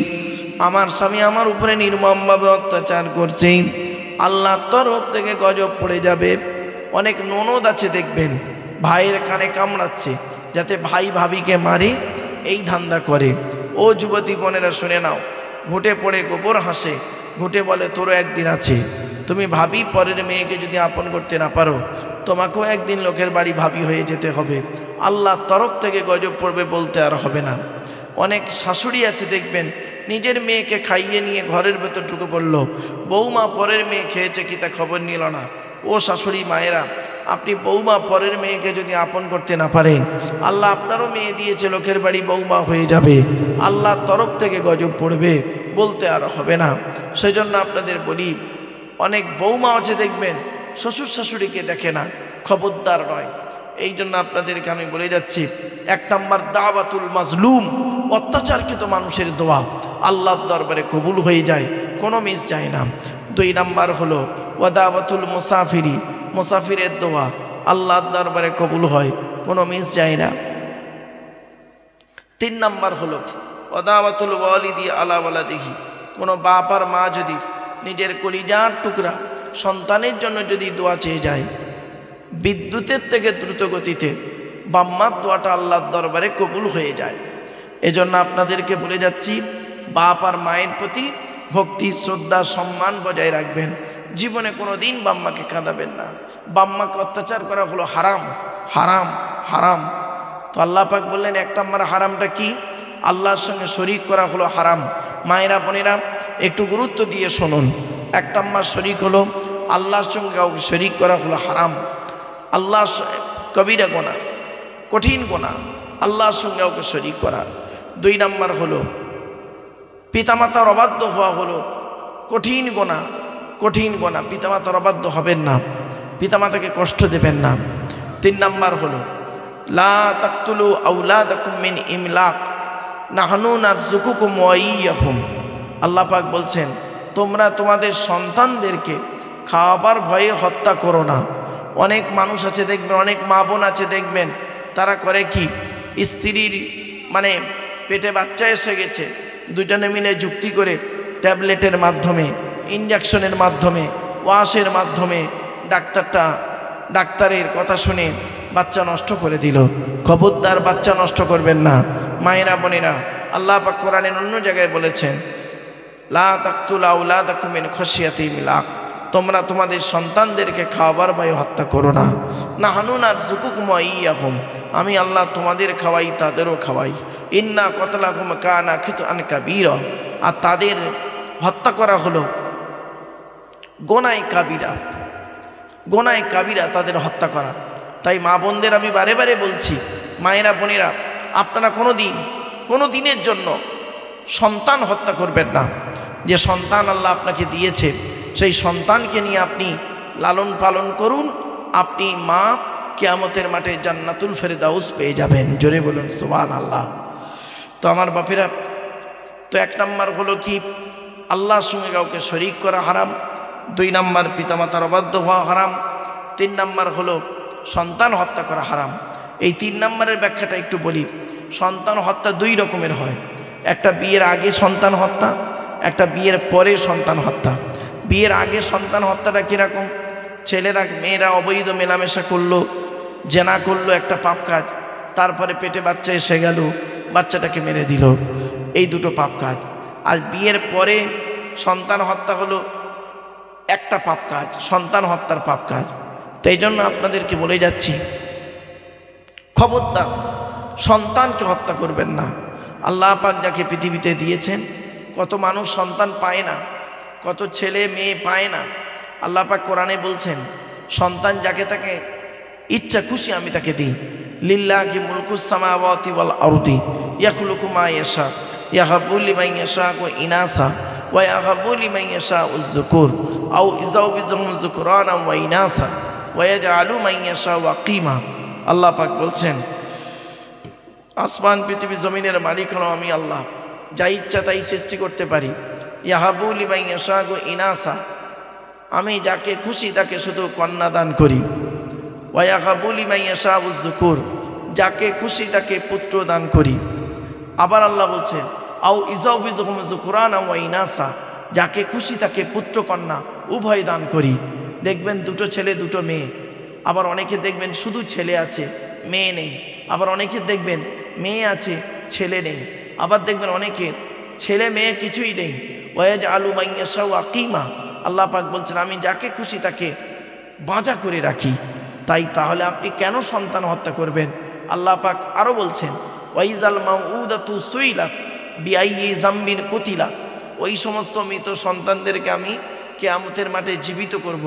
আমার স্বামী আমার উপরে নির্মমভাবে অত্যাচার করছে, আল্লাহর তরফ থেকে গজব পড়ে যাবে। অনেক ননদ আছে দেখবেন ভাইয়ের কানে কামড়াচ্ছে যাতে ভাই ভাবিকে মারে, এই ধান্দা করে। ও যুবতী বোনেরা শুনে নাও, ঘুঁটে পড়ে গোবর হাসে, ঘুঁটে বলে তোরও একদিন আছে। তুমি ভাবি পরের মেয়েকে যদি আপন করতে না পারো, তোমাকেও একদিন লোকের বাড়ি ভাবি হয়ে যেতে হবে, আল্লাহর তরফ থেকে গজব পড়বে, বলতে আর হবে না। অনেক শাশুড়ি আছে দেখবেন নিজের মেয়েকে খাইয়ে নিয়ে ঘরের ভেতর ঢুকে পড়ল, বৌমা পরের মেয়ে খেয়েছে কি তা খবর নিল না। ও শাশুড়ি মায়েরা, আপনি বৌমা পরের মেয়েকে যদি আপন করতে না পারেন, আল্লাহ আপনারও মেয়ে দিয়েছে, লোকের বাড়ি বৌমা হয়ে যাবে, আল্লাহর তরফ থেকে গজব পড়বে, বলতে আর হবে না। সেজন্য আপনাদের বলি, অনেক বৌমা আছে দেখবেন শ্বশুর শাশুড়িকে দেখে না, খবরদার নয়। এই জন্য আপনাদেরকে আমি বলে যাচ্ছি, 1 নম্বর দাওয়াতুল মাজলুম, অত্যাচারকৃত মানুষের দোয়া আল্লাহর দরবারে কবুল হয়ে যায়, কোনো মিস যায় না। 2 নম্বর হলো দাওয়াতুল মুসাফিরি, মুসাফিরের দোয়া আল্লাহর দরবারে কবুল হয়, কোনো মিস যায় না। তিন নাম্বার হলো ওয়াদাওয়াতুল ওয়ালিদি আলা ওয়ালাদিহি, কোনো বাপ আর মা যদি নিজের কলিজার টুকরা সন্তানের জন্য যদি দোয়া চেয়ে যায়, বিদ্যুতের থেকে দ্রুত গতিতে বাম্মার দোয়াটা আল্লাহর দরবারে কবুল হয়ে যায়। এজন্য আপনাদেরকে বলে যাচ্ছি, বাপ আর মায়ের প্রতি ভক্তি, শ্রদ্ধা, সম্মান বজায় রাখবেন। জীবনে কোনো দিন বাম্মাকে কাঁদাবেন না। বাম্মাকে অত্যাচার করা হলো হারাম, হারাম, হারাম। তো আল্লাহ পাক বললেন, এক নম্বর হারামটা কি? আল্লাহর সঙ্গে শরীক করা হলো হারাম। মায়েরা বোনেরা একটু গুরুত্ব দিয়ে শুনুন। এক নম্বর শরীক হলো আল্লাহর সঙ্গে কাউকে শরীক করা হলো হারাম। আল্লাহ কবিরা গোনা, কঠিন গোনা, আল্লাহর সঙ্গে কাউকে শরীক করা। দুই নম্বর হলো পিতামাতার অবাধ্য হওয়া হলো কঠিন গোনা, কঠিন গোনা। পিতামাতার অবাধ্য হবেন না, পিতামাতাকে কষ্ট দেবেন না। তিন নম্বর হলো লা তাকতুলু আওলাদাকুম মিন ইমলাক নাহনু নারযুকুকুম ওয়া ইয়্যাহুম। আল্লাহ পাক বলছেন, তোমরা তোমাদের সন্তানদেরকে খাওয়াবার ভয়ে হত্যা করো না। অনেক মানুষ আছে দেখবেন, অনেক মা বোন আছে দেখবেন, তারা করে কি, স্ত্রীর মানে পেটে বাচ্চা এসে গেছে, দুজনে মিলে যুক্তি করে ট্যাবলেটের মাধ্যমে, ইঞ্জেকশনের মাধ্যমে, ওয়াশের মাধ্যমে ডাক্তারের কথা শুনে বাচ্চা নষ্ট করে দিল। খবরদার, বাচ্চা নষ্ট করবেন না। মায়েরা বোনেরা, আল্লাহ পাক কোরআনের অন্য জায়গায় বলেছেন, লা তাকতুলু আওলাদাকুম মিন খাশিয়াতি ইমলাক, তোমরা তোমাদের সন্তানদেরকে খাওয়াবার ভয়ে হত্যা করো না। নাহনু নারযুকুকুম ওয়া ইয়্যাহুম, আমি আল্লাহ তোমাদের খাওয়াই, তাদেরও খাওয়াই। ইন্না কতলাকুম কানা খিতআন কাবীরা, আর তাদের হত্যা করা হলো গোনায় কাবিরা, গোনায় কাবিরা, তাদের হত্যা করা। তাই মা বোনদের আমি বারে বারে বলছি, মায়েরা বোনেরা, আপনারা কোনো দিনের জন্য সন্তান হত্যা করবেন না। যে সন্তান আল্লাহ আপনাকে দিয়েছে, সেই সন্তানকে নিয়ে আপনি লালন পালন করুন। আপনি মা কিয়ামতের মাঠে জান্নাতুল ফেরদাউস পেয়ে যাবেন। জোরে বলুন সুবহানাল্লাহ। তো আমার বাপেরা, তো এক নম্বর হলো কি, আল্লাহর সঙ্গে কাউকে শরীক করা হারাম। দুই নম্বর পিতামাতার অবাধ্য হওয়া হারাম। তিন নম্বর হলো সন্তান হত্যা করা হারাম। এই তিন নম্বরের ব্যাখ্যাটা একটু বলি। সন্তান হত্যা দুই রকমের হয়, একটা বিয়ের আগে সন্তান হত্যা, একটা বিয়ের পরে সন্তান হত্যা। বিয়ের আগে সন্তান হত্যাটা কীরকম? ছেলেরা মেয়েরা অবৈধ মেলামেশা করলো, জেনা করলো, একটা পাপ কাজ। তারপরে পেটে বাচ্চা এসে গেল, বাচ্চাটাকে মেরে দিল, এই দুটো পাপ কাজ। আর বিয়ের পরে সন্তান হত্যা হলো একটা পাপ কাজ, সন্তান হত্যার পাপ কাজ। তো এই জন্য আপনাদেরকে বলে যাচ্ছি, খবরদার সন্তানকে হত্যা করবেন না। আল্লাহ পাক যাকে পৃথিবীতে দিয়েছেন, কত মানুষ সন্তান পায় না, কত ছেলে মেয়ে পায় না। আল্লাহ পাক কোরআনে বলছেন, সন্তান যাকে তাকে ইচ্ছা খুশি আমি তাকে দিই। লিল্লাহি মুলকুস সামাওয়াতি ওয়াল আরদি ইয়াখলুকু মা ইয়াশা ইয়াহাবু লিমান ইয়াশাউ ইনাসা ওয়া ইয়াহাবু লিমান ইয়াশাউ যুকুর আও ইযাউবিজুহুম যুকরানা ওয়া ইনাসা ওয়া ইয়াজআলু মান ইয়াশাউ আকিমা। আল্লাহ পাক বলছেন, আসমান পৃথিবী জমিনের মালিক হলো আমি আল্লাহ, যা ইচ্ছা তাই সৃষ্টি করতে পারি। ইয়াহাবু লিমান ইয়াশাউ ইনাসা, আমি যাকে খুশি তাকে শুধু কন্যা দান করি। ওয়া ইয়াহাবু লিমান ইয়াশাউ যুকুর, যাকে খুশি তাকে পুত্র দান করি। আবার আল্লাহ বলছেন, আও ইযাউবিজুহুম যুকরানা ওয়া ইনাসা, যাকে খুশি তাকে পুত্র কন্যা উভয় দান করি। দেখবেন দুটো ছেলে দুটো মেয়ে, আবার অনেকে দেখবেন শুধু ছেলে আছে মেয়ে নেই, আবার অনেকে দেখবেন মেয়ে আছে ছেলে নেই, আবার দেখবেন অনেকের ছেলে মেয়ে কিছুই নেই। ওয়াজআলু মান ইয়াশাউ আকিমা, আল্লাহ পাক বলছেন আমি যাকে খুশি তাকে বাঁচা করে রাখি। তাই তাহলে আপনি কেন সন্তান হত্যা করবেন? আল্লাহ পাক আরও বলছেন, ওয়াইজাল মাউউদাতু সুইলাত বিআইয়ি যামবিন কুতিলাত, ওই সমস্ত মৃত সন্তানদেরকে আমি কিয়ামতের মাঠে জীবিত করব।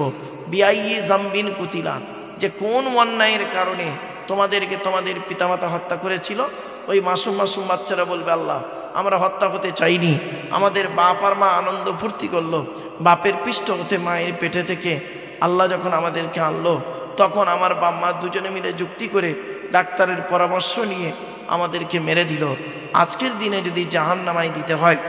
বিআইয়ি যামবিন কুতিলাত, যে কোন অন্যায়ের কারণে তোমাদেরকে তোমাদের পিতামাতা হত্যা করেছিল, ওই মাসুম মাসুম বাচ্চারা বলবে, আল্লাহ আমরা হত্যা হতে চাইনি, আমাদের বাপ আর মা আনন্দ ফুর্তি করলো, বাপের পৃষ্ঠ হতে মায়ের পেটে থেকে আল্লাহ যখন আমাদেরকে আনলো, তখন আমার বাপ মা দুজনে মিলে যুক্তি করে ডাক্তারের পরামর্শ নিয়ে আমাদেরকে মেরে দিল। আজকের দিনে যদি জাহান্নামায় দিতে হয়,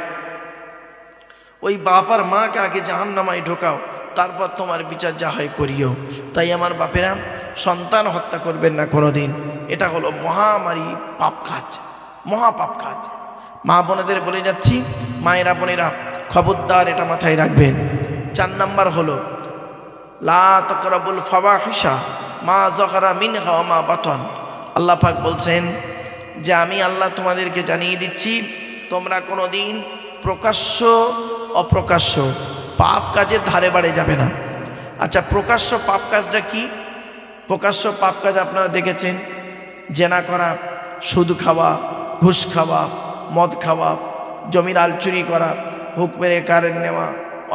ওই বাপ আর মাকে আগে জাহান্নামায় ঢোকাও, তারপর তোমার বিচার যা হয় করিও। তাই আমার বাপেরা, সন্তান হত্যা করবেন না কোনো দিন। এটা হলো মহামারী পাপ কাজ, মহাপাপ কাজ। মা বোনেদের বলে যাচ্ছি, মায়েরা বোনেরা খবরদার এটা মাথায় রাখবেন। 4 নাম্বার হলো লা তাকরাবুল ফাওয়াহিশা মা যাকারা মিনহা ওয়া মা বাতান। আল্লাহ পাক বলছেন যে আমি আল্লাহ তোমাদেরকে জানিয়ে দিচ্ছি, তোমরা কোনোদিন প্রকাশ্য অপ্রকাশ্য পাপ কাজের ধারে বাড়ে যাবে না। আচ্ছা, প্রকাশ্য পাপ কাজটা কি? প্রকাশ্য পাপ কাজ আপনারা দেখেছেন, জেনা করা, সুদ খাওয়া, ঘুষ খাওয়া, মদ খাওয়া, জমির আল চুরি করা, হুক মেরে কারেন্ট নেওয়া,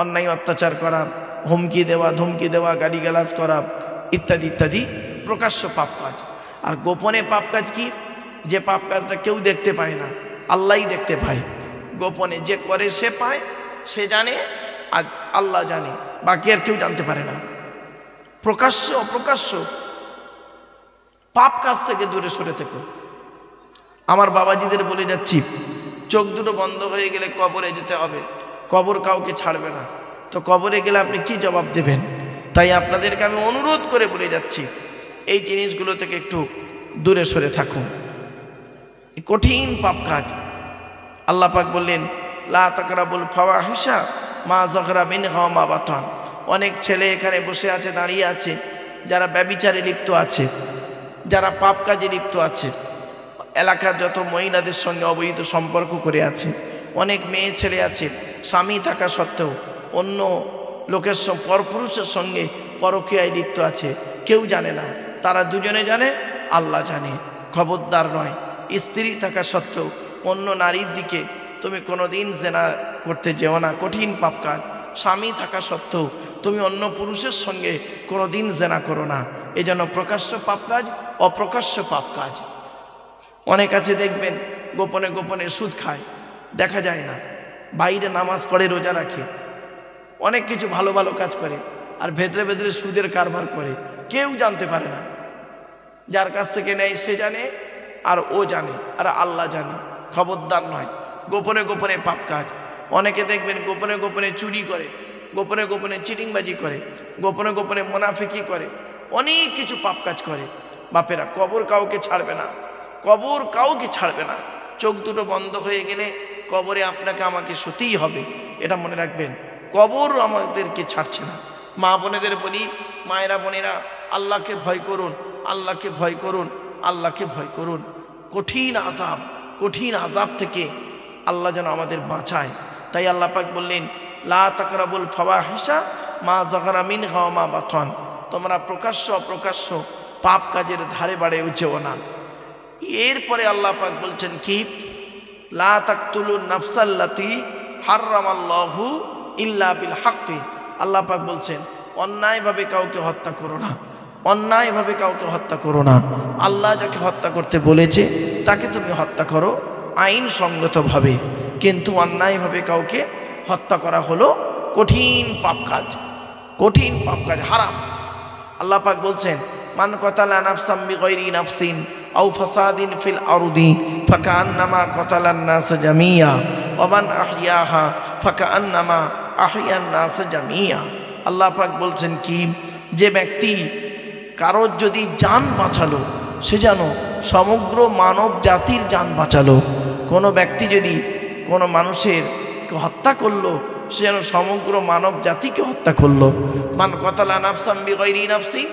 অন্যায় অত্যাচার করা, হুমকি দেওয়া, ধমকি দেওয়া, গালিগালাজ করা, ইত্যাদি ইত্যাদি প্রকাশ্য পাপ কাজ। আর গোপনে পাপ কাজ কি? যে পাপ কাজটা কেউ দেখতে পায় না, আল্লাহই দেখতে পায়। গোপনে যে করে সে পায়, সে জানে, আর আল্লাহ জানে, বাকি আর কেউ জানতে পারে না। প্রকাশ্য অপ্রকাশ্য পাপ কাজ থেকে দূরে সরে থেকো। আমার বাবাজিদের বলে যাচ্ছি, চোখ দুটো বন্ধ হয়ে গেলে কবরে যেতে হবে, কবর কাউকে ছাড়বে না, তো কবরে গেলে আপনি কি জবাব দেবেন? তাই আপনাদেরকে আমি অনুরোধ করে বলে যাচ্ছি, এই জিনিসগুলো থেকে একটু দূরে সরে থাকুন। কঠিন পাপ কাজ। আল্লাহ পাক বললেন লা তাকরাবুল ফাওয়াহিশা মা যাকারা মিনহা ওয়া মা বাতান। অনেক ছেলে এখানে বসে আছে, দাঁড়িয়ে আছে, যারা ব্যভিচারে লিপ্ত আছে, যারা পাপ কাজে লিপ্ত আছে, এলাকার যত মহিলাদের সঙ্গে অবৈধ সম্পর্ক করে আছে। অনেক মেয়ে ছেলে আছে, স্বামী থাকা সত্ত্বেও অন্য লোকের পরপুরুষের সঙ্গে পরকীয়ায় লিপ্ত আছে, কেউ জানে না, তারা দুজনে জানে, আল্লাহ জানে। খবরদার নয়, স্ত্রী থাকা সত্ত্বেও অন্য নারীর দিকে তুমি কোনোদিন জেনা করতে যেও না, কঠিন পাপ কাজ। স্বামী থাকা সত্ত্বেও তুমি অন্য পুরুষের সঙ্গে কোনোদিন জেনা করো না, এই জন্য প্রকাশ্য পাপ কাজ, অপ্রকাশ্য পাপ কাজ। অনেক আছে দেখবেন গোপনে গোপনে সুদ খায়, দেখা যায় না, বাইরে নামাজ পড়ে, রোজা রাখে, অনেক কিছু ভালো ভালো কাজ করে, আর ভেতরে ভেতরে সুদের কারবার করে, কেউ জানতে পারে না। যার কাছ থেকে নেয় সে জানে, আর ও জানে, আর আল্লাহ জানে। খবরদার নয়, গোপনে গোপনে পাপ কাজ। অনেকে দেখবেন গোপনে গোপনে চুরি করে, গোপনে গোপনে চিটিংবাজি করে, গোপনে গোপনে মুনাফিকি করে, অনেক কিছু পাপ কাজ করে। বাপেরা, কবর কাউকে ছাড়বে না, কবর কাউকে ছাড়বে না। চোখ দুটো বন্ধ হয়ে গেলে কবরে আপনাকে আমাকে শুতেই হবে, এটা মনে রাখবেন। কবর আমাদেরকে ছাড়ছে না। মা বোনেদের বলি, মায়েরা বোনেরা, আল্লাহকে ভয় করুন, আল্লাহকে ভয় করুন, আল্লাহকে ভয় করুন। কঠিন আযাব থেকে আল্লাহ যেন আমাদের বাঁচায়। তাই আল্লাহ পাক বললেন লা তাকরাবুল ফাওয়াহিশা মা যাকারা মিনহা ওয়া মা বাতান। তোমরা প্রকাশ্য অপ্রকাশ্য পাপ কাজের ধারে বাড়ে যেও না। এরপরে আল্লাহ পাক বলছেন কি, লা তাকতুলুন নাফসাল্লাতী হারামাল্লাহু ইল্লা বিল হাক্কি। আল্লাহ পাক বলছেন অন্যায়ভাবে কাউকে হত্যা করো না, অন্যায়ভাবে কাউকে হত্যা করো না। আল্লাহ যাকে হত্যা করতে বলেছে তাকে তুমি হত্যা করো আইনসঙ্গতভাবে, কিন্তু অন্যায়ভাবে কাউকে হত্যা করা হলো কঠিন পাপ কাজ, কঠিন পাপ কাজ, হারাম। আল্লাহ পাক বলছেন মান কতালা নাফসাম বিগাইরি নাফসিন আও ফাসাদিন ফিল আরদি ফাকান্নামা কতালান নাস জামিয়া ওয়া মান আহইয়াহা ফাকান্নামা আহইয়ান নাস জামিয়া। আল্লাহ পাক বলছেন কি, যে ব্যক্তি কারোর যদি জান বাঁচালো, সে যেন সমগ্র মানব জাতির জান বাঁচালো। কোনো ব্যক্তি যদি কোনো মানুষের হত্যা করলো, সে যেন সমগ্র মানব জাতিকে হত্যা করলো। মান কতালা নাফসাম বিগাইরি নাফসিন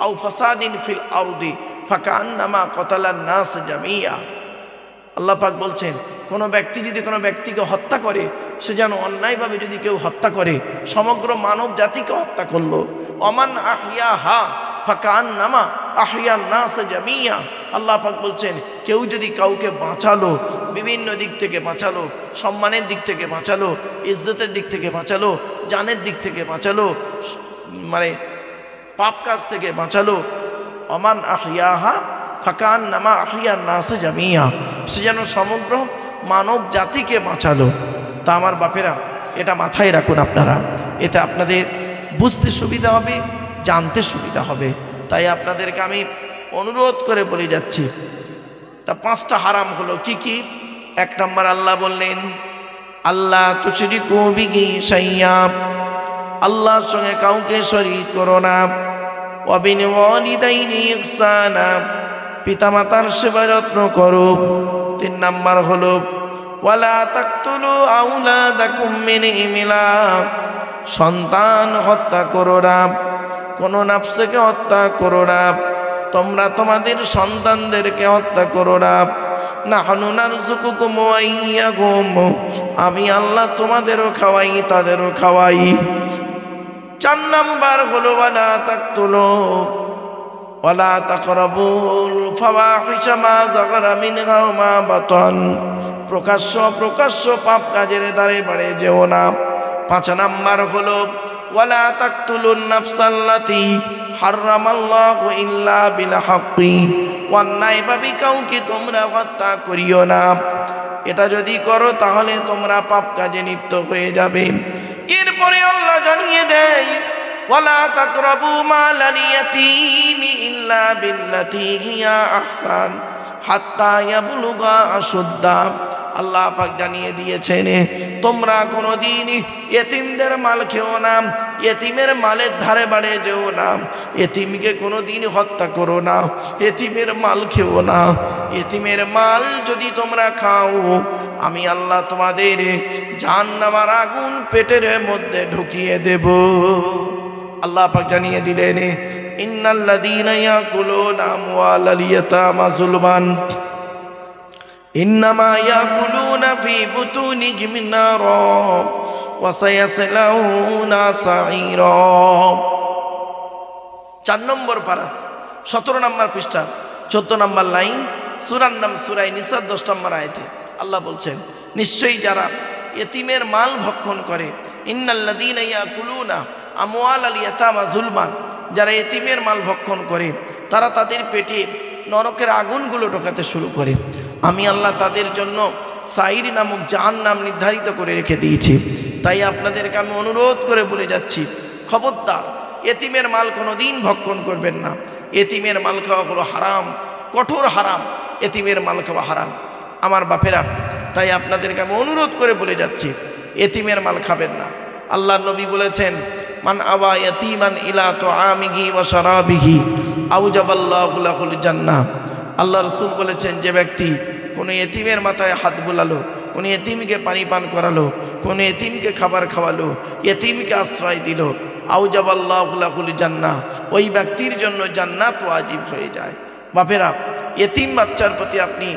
আও ফাসাদিন ফিল আরদি ফাকান্নামা কতালান নাস জামিয়া। আল্লাহ পাক বলছেন কোনো ব্যক্তি যদি কোনো ব্যক্তিকে হত্যা করে, সে যেন অন্যায়ভাবে যদি কেউ হত্যা করে, সমগ্র মানব জাতিকে হত্যা করলো। ওমান আহইয়াহা ফাকান্নামা আহইয়ান নাস জামিয়া। আল্লাহ পাক বলছেন কেউ যদি কাউকে বাঁচালো, বিভিন্ন দিক থেকে বাঁচালো, সম্মানের দিক থেকে বাঁচালো, ইজ্জতের দিক থেকে বাঁচালো, জানের দিক থেকে বাঁচালো, মানে পাপ কাজ থেকে বাঁচালো, ওমান আহইয়াহা ফাকান্নামা আহইয়ান নাস জামিয়া, সে যেন সমগ্র মানব জাতিকে বাঁচালো। তা আমার বাপেরা, এটা মাথায় রাখুন আপনারা, এতে আপনাদের বুঝতে সুবিধা হবে, জানতে সুবিধা হবে। তাই আপনাদেরকে আমি অনুরোধ করে বলে যাচ্ছি। তা 5টা হারাম হলো কি কি? 1 নম্বর আল্লাহ বললেন আল্লাহ তুশরিকু বিহি শাইয়্যা, আল্লাহর সঙ্গে কাউকে শরীক করো না। ওয়া বিল ওয়ালিদাইনি ইহসানা, পিতামাতার সেবা যত্ন করো। তিন নাম্বার হলো ওয়ালা তাকতুলু আওলাদাকুম মিন ইমলাক, সন্তান হত্যা করো না, কোনো নাফসকে হত্যা করো না, তোমরা তোমাদের সন্তানদেরকে হত্যা করো না। নাহনু নারযুকুকুম ওয়া ইয়্যাকুম, আমি আল্লাহ তোমাদেরও খাওয়াই তাদেরও খাওয়াই। চার নাম্বার হলো ওয়ালা তাকতুলু ওয়ালা তাকরাবুল ফাওয়াহিশা মা যাগারা মিনহা ওয়া মা বাতান, প্রকাশ্য পাপ কাজের দ্বারে বাড়ে যেও না। পাঁচ নাম্বার হলো ওয়ালা তাকতুলুন নাফসাল্লাতী হারামাল্লাহু ইল্লা বিল হাক্কি, অন্যায়ভাবে কাউকে তোমরা হত্যা করিও না। এটা যদি করো তাহলে তোমরা পাপ কাজে লিপ্ত হয়ে যাবে। এরপরে আল্লাহ জানিয়ে দেয় ওয়ালা তাকরাবু মালাল ইয়াতীমি ইল্লা বিল্লাতী হিয়া আহসান হাত্তা ইয়াবলুগা আশুদ্দা। আল্লাহ পাক জানিয়ে দিয়েছেন তোমরা কোনোদিন এতিমদের মাল খেও না, এতিমের মালের ধারে বাড়ে যেও না, এতিমকে কোনোদিন হত্যা করো না, এতিমের মাল খেও না। এতিমের মাল যদি তোমরা খাও আমি আল্লাহ তোমাদের জাহান্নামের আগুন পেটের মধ্যে ঢুকিয়ে দেব। আল্লাহ পাক জানিয়ে দিলেন ইন্নাল্লাযীনা ইয়াকুলুনা আমওয়ালাল ইয়াতামা যুলমান ইন্নামা ইয়াকুলুনা ফি বুতুনিহিম নারা ওয়া সায়াসলাউনা সাঈরা। 4 নম্বর পারা 17 নম্বর পৃষ্ঠা 14 নম্বর লাইন, সূরার নাম সূরা নিসা 10 নম্বর আয়াতে আল্লাহ বলছেন নিশ্চয়ই যারা এতিমের মাল ভক্ষণ করে, ইন্নাল্লাযীনা ইয়াকুলুনা আমওয়ালাল ইয়াতামা যুলমান, যারা এতিমের মাল ভক্ষণ করে তারা তাদের পেটে নরকের আগুনগুলো ঢোকাতে শুরু করে। আমি আল্লাহ তাদের জন্য সাঈর নামক জাহান্নাম নির্ধারিত করে রেখে দিয়েছি। তাই আপনাদেরকে আমি অনুরোধ করে বলে যাচ্ছি, খবরদার এতিমের মাল কোনো দিন ভক্ষণ করবেন না। এতিমের মাল খাওয়া হলো হারাম, কঠোর হারাম, এতিমের মাল খাওয়া হারাম আমার বাপেরা। তাই আপনাদেরকে আমি অনুরোধ করে বলে যাচ্ছি এতিমের মাল খাবেন না। আল্লাহর নবী বলেছেন মান আওয়া ইয়াতীমান ইলা তুআমিহি ওয়া শারাবিহি আওজাবাল্লাহু লাহুল জান্নাহ। আল্লাহ রাসূল বলেছেন যে ব্যক্তি কোনো এতিমের মাথায় হাত বুলালো, কোনো এতিমকে পানি পান করালো, কোনো এতিমকে খাবার খাওয়ালো, এতিমকে আশ্রয় দিল, আওজাবাল্লাহু লাহুল জান্নাহ, ওই ব্যক্তির জন্য জান্নাত ওয়াজিব হয়ে যায়। বাপেরা এতিম বাচ্চার প্রতি আপনি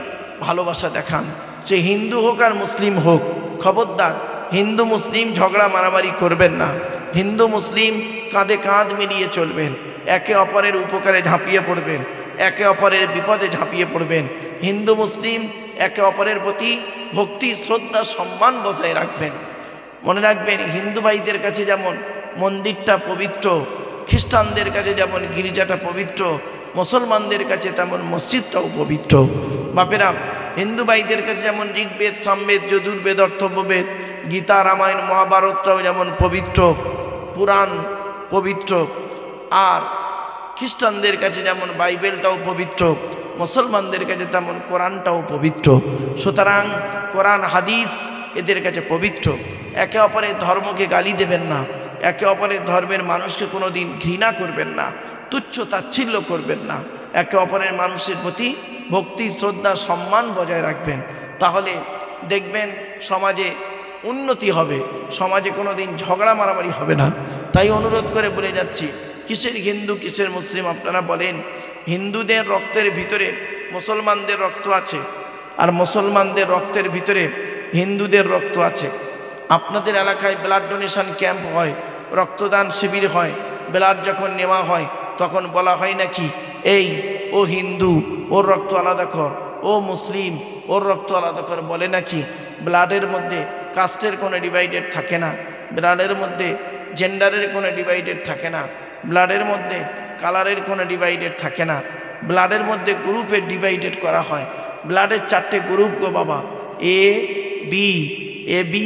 ভালোবাসা দেখান, সে হিন্দু হোক আর মুসলিম হোক। খবরদার হিন্দু মুসলিম ঝগড়া মারামারি করবেন না। হিন্দু মুসলিম কাঁধে কাঁধ মিলিয়ে চলবেন, একে অপরের উপকারে ঝাঁপিয়ে পড়বেন, একে অপরের বিপদে ঝাঁপিয়ে পড়বেন। হিন্দু মুসলিম একে অপরের প্রতি ভক্তি শ্রদ্ধা সম্মান বজায় রাখবেন। মনে রাখবেন হিন্দু ভাইদের কাছে যেমন মন্দিরটা পবিত্র, খ্রিস্টানদের কাছে যেমন গির্জাটা পবিত্র, মুসলমানদের কাছে তেমন মসজিদটাও পবিত্র। বাপেরা হিন্দু ভাইদের কাছে যেমন ঋগ্বেদ সামবেদ যজুর্বেদ অর্থববেদ গীতা রামায়ণ মহাভারতটাও যেমন পবিত্র, পুরাণ পবিত্র, আর খ্রিস্টানদের কাছে যেমন বাইবেলটাও পবিত্র, মুসলমানদের কাছে তেমন কোরআনটাও পবিত্র। সুতরাং কোরআন হাদিস এদের কাছে পবিত্র। একে অপরের ধর্মকে গালি দেবেন না, একে অপরের ধর্মের মানুষকে কোনো দিন ঘৃণা করবেন না, তুচ্ছ তাচ্ছিল্য করবেন না, একে অপরের মানুষের প্রতি ভক্তি শ্রদ্ধা সম্মান বজায় রাখবেন। তাহলে দেখবেন সমাজে উন্নতি হবে, সমাজে কোনো দিন ঝগড়া মারামারি হবে না। তাই অনুরোধ করে বলে যাচ্ছি কিসের হিন্দু কিসের মুসলিম আপনারা বলেন? হিন্দুদের রক্তের ভিতরে মুসলমানদের রক্ত আছে, আর মুসলমানদের রক্তের ভিতরে হিন্দুদের রক্ত আছে। আপনাদের এলাকায় ব্লাড ডোনেশন ক্যাম্প হয়, রক্তদান শিবির হয়, ব্লাড যখন নেওয়া হয় তখন বলা হয় নাকি এই ও হিন্দু ওর রক্ত আলাদা কর, ও মুসলিম ওর রক্ত আলাদা কর, বলে নাকি? ব্লাডের মধ্যে কাস্টের কোনো ডিভাইডেড থাকে না, ব্লাডের মধ্যে জেন্ডারের কোনো ডিভাইডেড থাকে না, ব্লাডের মধ্যে কালারের কোনো ডিভাইডেড থাকে না, ব্লাডের মধ্যে গ্রুপের ডিভাইডেড করা হয়। ব্লাডের 4টে গ্রুপ গো বাবা, এ বি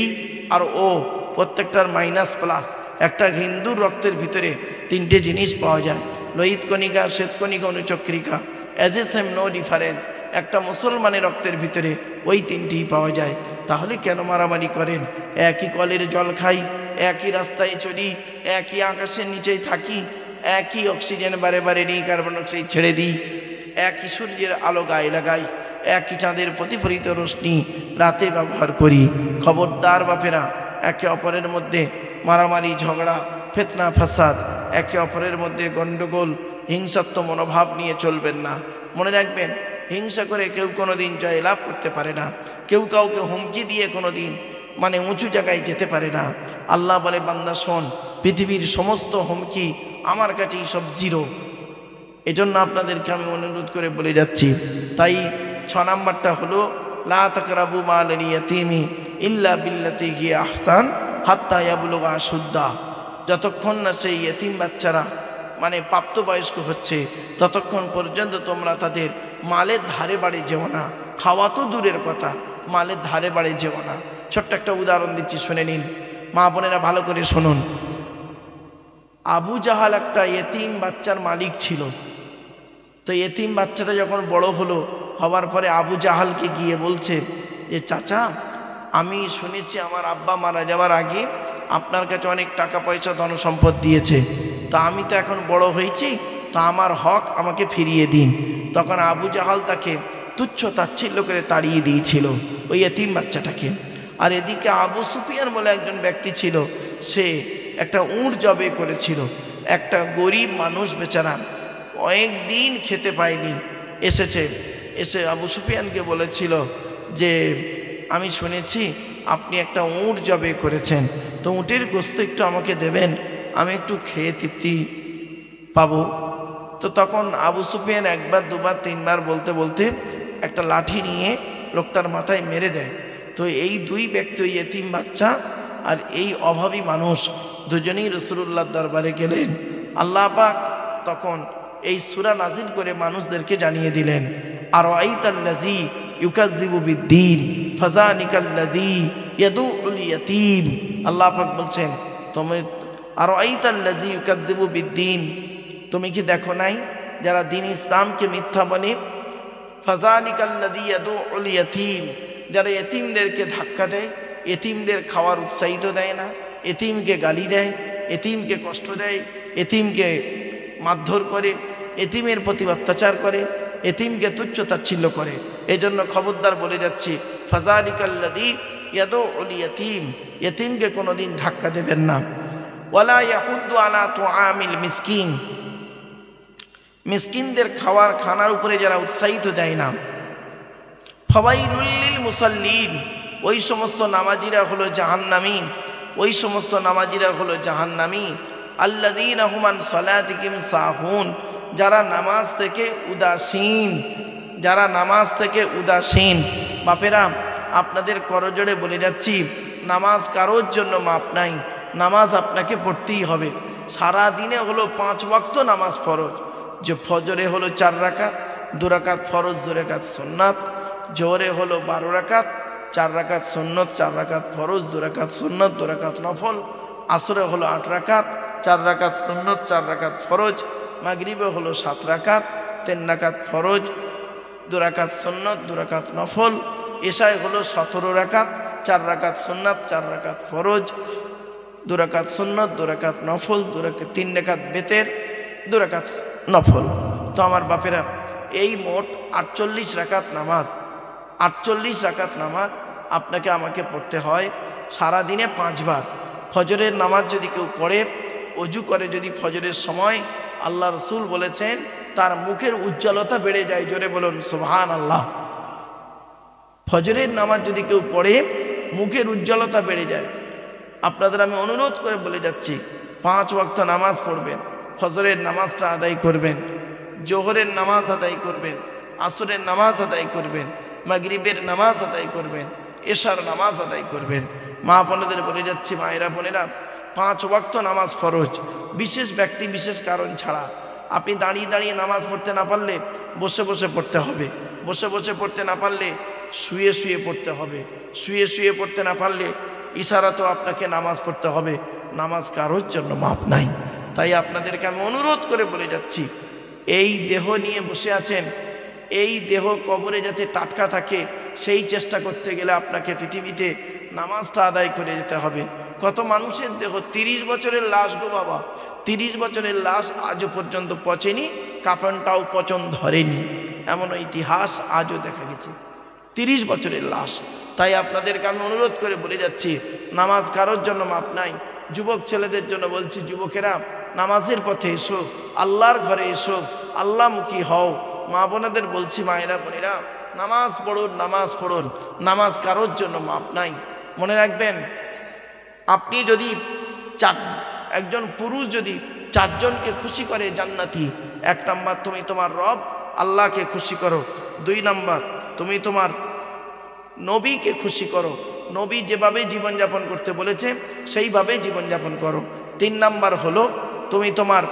আর ও, প্রত্যেকটার মাইনাস প্লাস। একটা হিন্দুর রক্তের ভিতরে 3টে জিনিস পাওয়া যায়, লোহিত কণিকা, শ্বেতকণিকা, অনুচক্রিকা, as a same no difference. একটা মুসলমানের রক্তের ভিতরে ওই 3টিই পাওয়া যায়। তাহলে কেন মারামারি করেন? একই কলের জল খাই, একই রাস্তায় চলি, একই আকাশের নিচেই থাকি, একই অক্সিজেন বারে বারে নিই, কার্বন ডাইঅক্সাইড ছেড়ে দিই, একই সূর্যের আলো গায়ে লাগাই, একই চাঁদের প্রতিফলিত রশ্মি রাতে ব্যবহার করি। খবরদার বাপেরা, একে অপরের মধ্যে মারামারি ঝগড়া ফিতনা ফাসাদ, একে অপরের মধ্যে গণ্ডগোল হিংসাত্মক মনোভাব নিয়ে চলবেন না। মনে রাখবেন, হিংসা করে কেউ কোনো দিন জয়লাভ করতে পারে না। কেউ কাউকে হুমকি দিয়ে কোনো দিন উঁচু জায়গায় যেতে পারে না। আল্লাহ বলে, বান্দা শোন, পৃথিবীর সমস্ত হুমকি আমার কাছেই সব জিরো। এজন্য আপনাদেরকে আমি অনুরোধ করে বলে যাচ্ছি। তাই 6 নাম্বারটা হলো লা তাকরাবু মালাল ইয়াতীমি ইল্লা বিল্লাতি হিয়া আহসান হাত্তা ইয়াবলুগা আশুদ্দা। যতক্ষণ না সেই ইয়েতিম বাচ্চারা প্রাপ্তবয়স্ক হচ্ছে, ততক্ষণ পর্যন্ত তোমরা তাদের মালের ধারে বাড়ি যেও না। খাওয়া তো দূরের কথা, মালের ধারে বাড়ি যেও না। ছোট্ট একটা উদাহরণ দিচ্ছি, শুনে নিন। মা বোনেরা ভালো করে শুনুন। আবু জাহাল একটা ইয়েতিম বাচ্চার মালিক ছিল। তো ইয়েতিম বাচ্চাটা যখন বড় হওয়ার পরে আবু জাহালকে গিয়ে বলছে যে, চাচা, আমি শুনেছি আমার আব্বা মারা যাওয়ার আগে আপনার কাছে অনেক টাকা পয়সা ধনসম্পদ দিয়েছে। তা আমি তো এখন বড় হয়েছি, তা আমার হক আমাকে ফিরিয়ে দিন। তখন আবু জাহাল তাকে তুচ্ছ তাচ্ছিল্য করে তাড়িয়ে দিয়েছিল, ওই ইয়েতিম বাচ্চাটাকে। আর এদিকে আবু সুফিয়ান বলে একজন ব্যক্তি ছিল, সে একটা উট জবে করেছিল। একটা গরিব মানুষ বেচারা কয়েকদিন খেতে পায়নি, এসে আবু সুফিয়ানকে বলেছিল যে, আমি শুনেছি আপনি একটা উট জবে করেছেন, তো উটের গোস্ত একটু আমাকে দেবেন, আমি একটু খেয়ে তৃপ্তি পাবো। তো তখন আবু সুফিয়ান একবার দুবার তিনবার বলতে বলতে একটা লাঠি নিয়ে লোকটার মাথায় মেরে দেয়। তো এই দুই ব্যক্তি, ওই ইয়েতিম বাচ্চা আর এই অভাবী মানুষ, দুজনেই রাসূলুল্লাহর দরবারে গেলেন। আল্লাহ পাক তখন এই সূরা নাজিল করে মানুষদেরকে জানিয়ে দিলেন, আরাআইতাল্লাযী ইউকাযযিবু বিদ্দীন ফাযালিকাল্লাযী ইয়াদুউল ইয়াতীম। আল্লাহ পাক বলছেন, তুমি আরাআইতাল্লাযী ইউকাযযিবু বিদ্দীন, তুমি কি দেখো নাই যারা দ্বীন ইসলামকে মিথ্যা বলে? ফাযালিকাল্লাযী ইয়াদুউল ইয়াতীম, যারা এতিমদেরকে ধাক্কা দেয়, এতিমদের খাওয়ার উৎসাহিত দেয় না, এতিমকে গালি দেয়, এতিমকে কষ্ট দেয়, এতিমকে মারধর করে, এতিমের প্রতি অত্যাচার করে, এতিমকে তুচ্ছ তাচ্ছিল্য করে। এজন্য খবরদার বলে যাচ্ছি, ফাযালিকাল্লাযী ইয়াদুউল ইয়াতীম, এতিমকে কোনোদিন ধাক্কা দেবেন না। ওয়ালা ইয়াহুদ্দু আলা তুআমিল মিসকিন, মিসকিনদের খানার উপরে যারা উৎসাহিত দেয় না। ফাওয়াইলুল লিল মুসাল্লিন, ওই সমস্ত নামাজিরা হলো জাহান্নামী, ওই সমস্ত নামাজিরা হলো জাহান্নামী। আল্লাযীনা হুম আন সালাতিহিম সাহুন, যারা নামাজ থেকে উদাসীন, যারা নামাজ থেকে উদাসীন। বাপেরা, আপনাদের করজোড়ে বলে যাচ্ছি, নামাজ কারোর জন্য মাপ নাই, নামাজ আপনাকে পড়তেই হবে। সারা দিনে হলো 5 ওয়াক্ত নামাজ ফরজ। যে ফজরে হলো 4 রাকাত, 2 রাকাত ফরজ, 2 রাকাত সুন্নাত। জোহরে হলো 12 রাকাত, 4 রাকাত সুন্নত, 4 রাকাত ফরজ, 2 রাকাত সুন্নত, 2 রাকাত নফল। আসরে হলো 8 রাকাত, 4 রাকাত সুন্নত, 4 রাকাত ফরজ। মাগরিবে হলো 7 রাকাত, 3 রাকাত ফরজ, 2 রাকাত সুন্নত, 2 রাকাত নফল। এশায় হলো 17 রাকাত, 4 রাকাত সুন্নত, 4 রাকাত ফরজ, 2 রাকাত সুন্নত, 2 রাকাত নফল, 3 রাকাত বেতের, 2 রাকাত নফল। তো আমার বাপেরা, এই মোট 48 রাকাত নামাজ, 48 রাকাত নামাজ আপনাকে আমাকে পড়তে হয় সারা দিনে 5 বার। ফজরের নামাজ যদি কেউ পড়ে, অজু করে যদি ফজরের সময়, আল্লাহ রাসূল বলেছেন তার মুখের উজ্জ্বলতা বেড়ে যায়। জোরে বলুন সুবহানাল্লাহ। ফজরের নামাজ যদি কেউ পড়ে, মুখের উজ্জ্বলতা বেড়ে যায়। আপনাদের আমি অনুরোধ করে বলে যাচ্ছি, 5 ওয়াক্ত নামাজ পড়বেন, ফজরের নামাজটা আদায় করবেন, জোহরের নামাজ আদায় করবেন, আসরের নামাজ আদায় করবেন, মাগরিবের নামাজ আদায় করবেন, এশার নামাজ আদায় করবেন। মা বোনেদের বলে যাচ্ছি, মায়েরা বোনেরা, 5 ওয়াক্ত নামাজ ফরজ। বিশেষ ব্যক্তি বিশেষ কারণ ছাড়া আপনি দাঁড়িয়ে দাঁড়িয়ে নামাজ পড়তে না পারলে বসে বসে পড়তে হবে, বসে বসে পড়তে না পারলে শুয়ে শুয়ে পড়তে হবে, শুয়ে শুয়ে পড়তে না পারলে ইশারাতেও আপনাকে নামাজ পড়তে হবে। নামাজ কারোর জন্য মাপ নাই। তাই আপনাদেরকে আমি অনুরোধ করে বলে যাচ্ছি, এই দেহ নিয়ে বসে আছেন, এই দেহ কবরে যাতে টাটকা থাকে সেই চেষ্টা করতে গেলে আপনাকে পৃথিবীতে নামাজটা আদায় করে যেতে হবে। কত মানুষের দেহ 30 বছরের লাশ গো বাবা, 30 বছরের লাশ আজও পর্যন্ত পচেনি, কাফনটাও পচন ধরেনি। এমন ইতিহাস আজও দেখা গেছে। 30 বছরের লাশ। তাই আপনাদেরকে আমি অনুরোধ করে বলে যাচ্ছি, নামাজ কারোর জন্য মাপ নাই। যুবক ছেলেদের জন্য বলছি, যুবকেরা নামাজের পথে এসো, আল্লাহর ঘরে এসো, আল্লাহমুখী হও। মা বোনেদের বলছি, মায়েরা বোনেরা নামাজ পড়ুন, নামাজ পড়ুন। নামাজ কারোর জন্য মাপ নাই। মনে রাখবেন, আপনি যদি একজন পুরুষ যদি 4 জনকে খুশি করে জান্নাতি। 1 নাম্বার, তুমি তোমার রব আল্লাহকে খুশি করো। 2 নাম্বার, তুমি তোমার নবীকে খুশি করো। নবী যেভাবে জীবনযাপন করতে বলেছে সেইভাবে জীবনযাপন করো। 3 নাম্বার হলো তুমি তোমার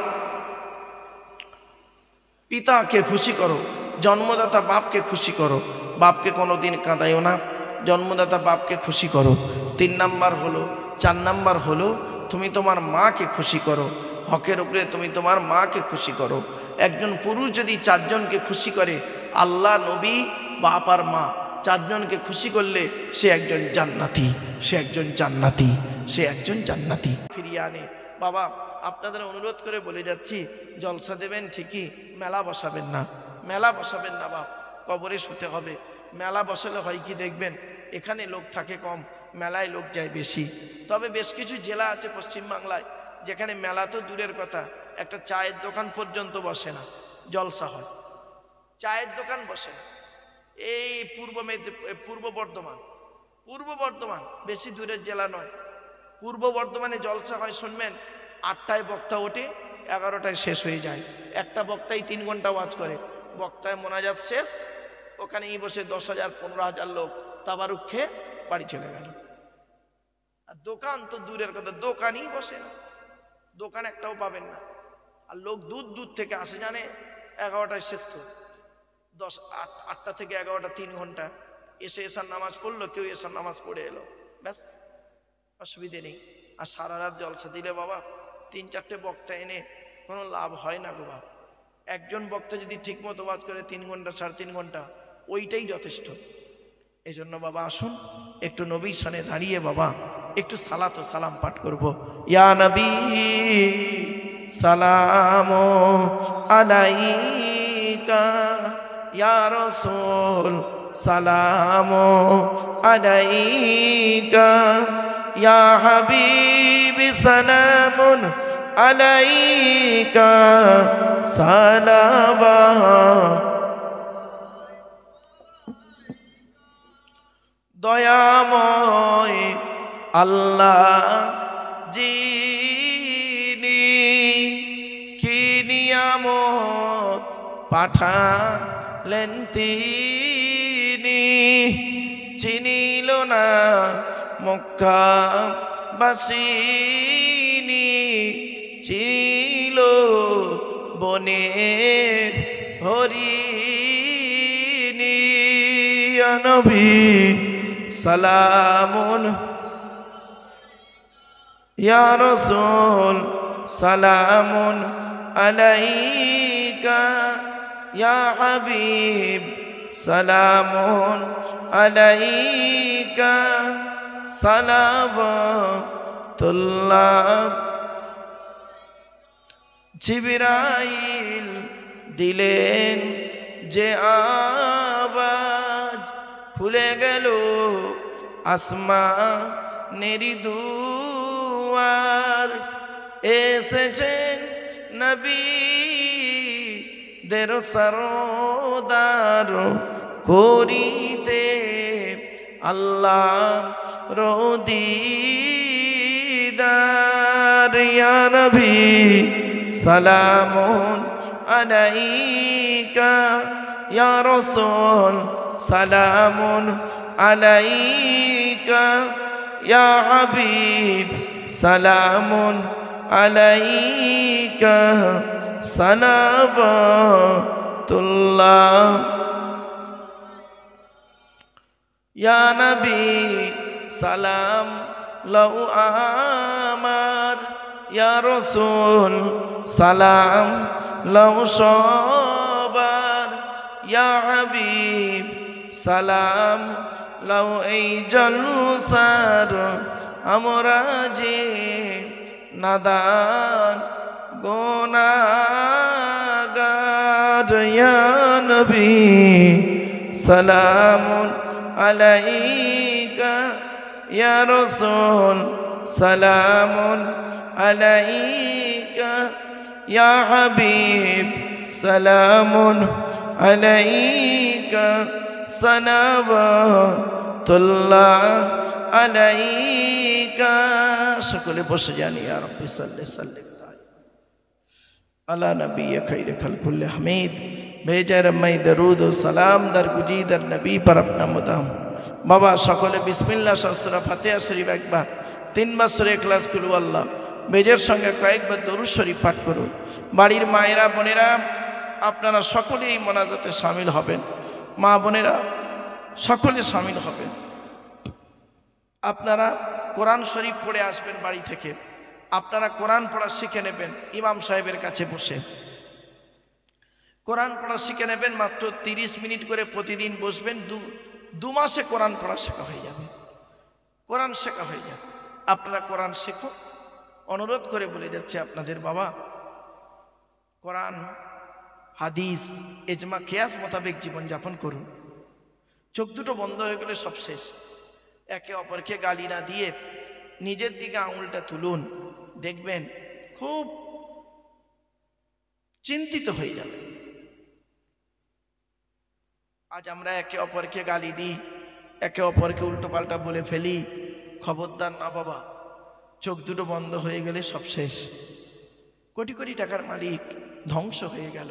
পিতাকে খুশি করো, জন্মদাতা বাপকে খুশি করো। বাপকে কোনোদিন কাঁদাইও না, জন্মদাতা বাপকে খুশি করো। 3 নাম্বার হলো 4 নাম্বার হলো তুমি তোমার মাকে খুশি করো। হকের উপরে তুমি তোমার মাকে খুশি করো। একজন পুরুষ যদি 4 জনকে খুশি করে, আল্লাহ, নবী, বাপ আর মা, 4 জনকে খুশি করলে সে একজন জান্নাতি, সে একজন জান্নাতি, সে একজন জান্নাতি। ফিরিয়ে আনে। বাবা, আপনাদের অনুরোধ করে বলে যাচ্ছি, জলসা দেবেন ঠিকই, মেলা বসাবেন না, মেলা বসাবেন না বাপ। কবরে শুতে হবে। মেলা বসালে হয় কি দেখবেন, এখানে লোক থাকে কম, মেলায় লোক যায় বেশি। তবে বেশ কিছু জেলা আছে পশ্চিমবাংলায় যেখানে মেলা তো দূরের কথা, একটা চায়ের দোকান পর্যন্ত বসে না, জলসা হয়, চায়ের দোকান বসে না। এই পূর্ব বর্ধমান বেশি দূরের জেলা নয়, পূর্ব বর্ধমানে জলসা হয়। শুনবেন, 8টায় বক্তা ওঠে, 11টায় শেষ হয়ে যায়। একটা বক্তাই 3 ঘন্টা ওয়াজ করে। বক্তায় মোনাজাত শেষ, ওখানেই বসে 10,000 15,000 লোক তাবারুক খেয়ে বাড়ি চলে গেল। আর দোকান তো দূরের কথা, দোকানই বসে না, দোকান একটাও পাবেন না। আর লোক দূর দূর থেকে আসে, জানে 11টায় শেষ তো, 8টা থেকে 11টা 3 ঘন্টা। এসে এসার নামাজ পড়লো, কেউ এসার নামাজ পড়ে এলো, ব্যাস, অসুবিধে নেই। আর সারা রাত জলসা দিলে বাবা 3-4টে বক্তা এনে কোনো লাভ হয় না গো বাবা। একজন বক্তা যদি ঠিক মতো ওয়াজ করে 3 ঘন্টা 3.5 ঘন্টা, ওইটাই যথেষ্ট। এই জন্য বাবা আসুন একটু নবীর সামনে দাঁড়িয়ে বাবা একটু সালাত ও সালাম পাঠ করব। ইয়া নবী সালাম আলাইকা, ইয়া রাসূল সালাম আলাইকা, ইয়া হাবিব সালামুন আলাইকা সালাওয়াত। দয়াময় আল্লাহ যিনি কি নিয়ামত পাঠালেন তিনি, চিনিল না মক্কাবাসিনী, চিনিল বনের হরিণী। ইয়া নবী সালামুন, ইয়া রাসূল সালামুন আলাইকা, ইয়া হাবিব সালামুন আলাইকা সালাওয়াতুল্লাহ। জিবরাইল দিলেন যে আওয়াজ, খুলে গেল আসমানের দুয়ার। এসেছেন নবী দের সরদার করিতে আল্লাহ রদিদার। ইয়া নবী সালামুন আলাইকা, ইয়া রাসূল সালামুন আলাইকা, ইয়া হাবিব সালামুন আলাইকা সালাওয়াতুল্লাহ। ইয়া নবী সালাম লও আমার, ইয়া রাসূল সালাম লও সবার, ইয়া হাবিব সালাম লও এই জলসার আমরা যে নাদান গুনাহগার। ইয়া নবী সালামুন আলাইকা ইয়া রাসূল সালামুন আলাইকা ইয়া হাবিব সালামুন আলাইকা সালাওয়াতুল্লাহ আলাইকা। সকলে বসে জানি ইয়া রাব্বি সাল্লি সাল্লিম আলা নবী খাইর খালকুল হামিদ। भेजा रम्मई दरूद व सलाम दर गुजी दर नबी पर अपना मुदाम। बाबा सकले बिस्मिल्लाह सूरा फातिहा शरीफ एक बार 3 বার सूरा इखलास कुल हुवल्लाह बेजेर संगे कয়েকবার दरूद शरीफ पाठ करुन। बाड़ीर मायेरा बोनेरा आपनारा सकलेई मोनाजाते शामिल हबेन। मा बोनेरा सकले शामिल हबेन। आपनारा कुरान शरीफ पढ़े आसबेन बाड़ी थेके। आपनारा कुरान पढ़ा शिखे नेबेन इमाम साहेबेर काछे बसे। কোরআন পড়া শিখে নেবেন মাত্র 30 মিনিট করে প্রতিদিন বসবেন। দু মাসে কোরআন পড়া শেখা হয়ে যাবে। কোরআন শেখা হয়ে যাবে। আপনারা কোরআন শেখো। অনুরোধ করে বলে যাচ্ছে আপনাদের বাবা কোরআন হাদিস ইজমা কিয়াস মোতাবেক জীবন যাপন করুন। চোখ দুটো বন্ধ হয়ে গেলে সব শেষ। একে অপরকে গালি না দিয়ে নিজের দিকে আঙুলটা তুলুন। দেখবেন খুব চিন্তিত হয়ে যাবে। आज আমরা একে অপরকে গালি দিই, একে অপরকে উল্টোপাল্টা বলে ফেলি। খবরদার না বাবা, চোখ দুটো বন্ধ হয়ে গেলে সব শেষ। কোটি কোটি টাকার মালিক ধ্বংস হয়ে গেল।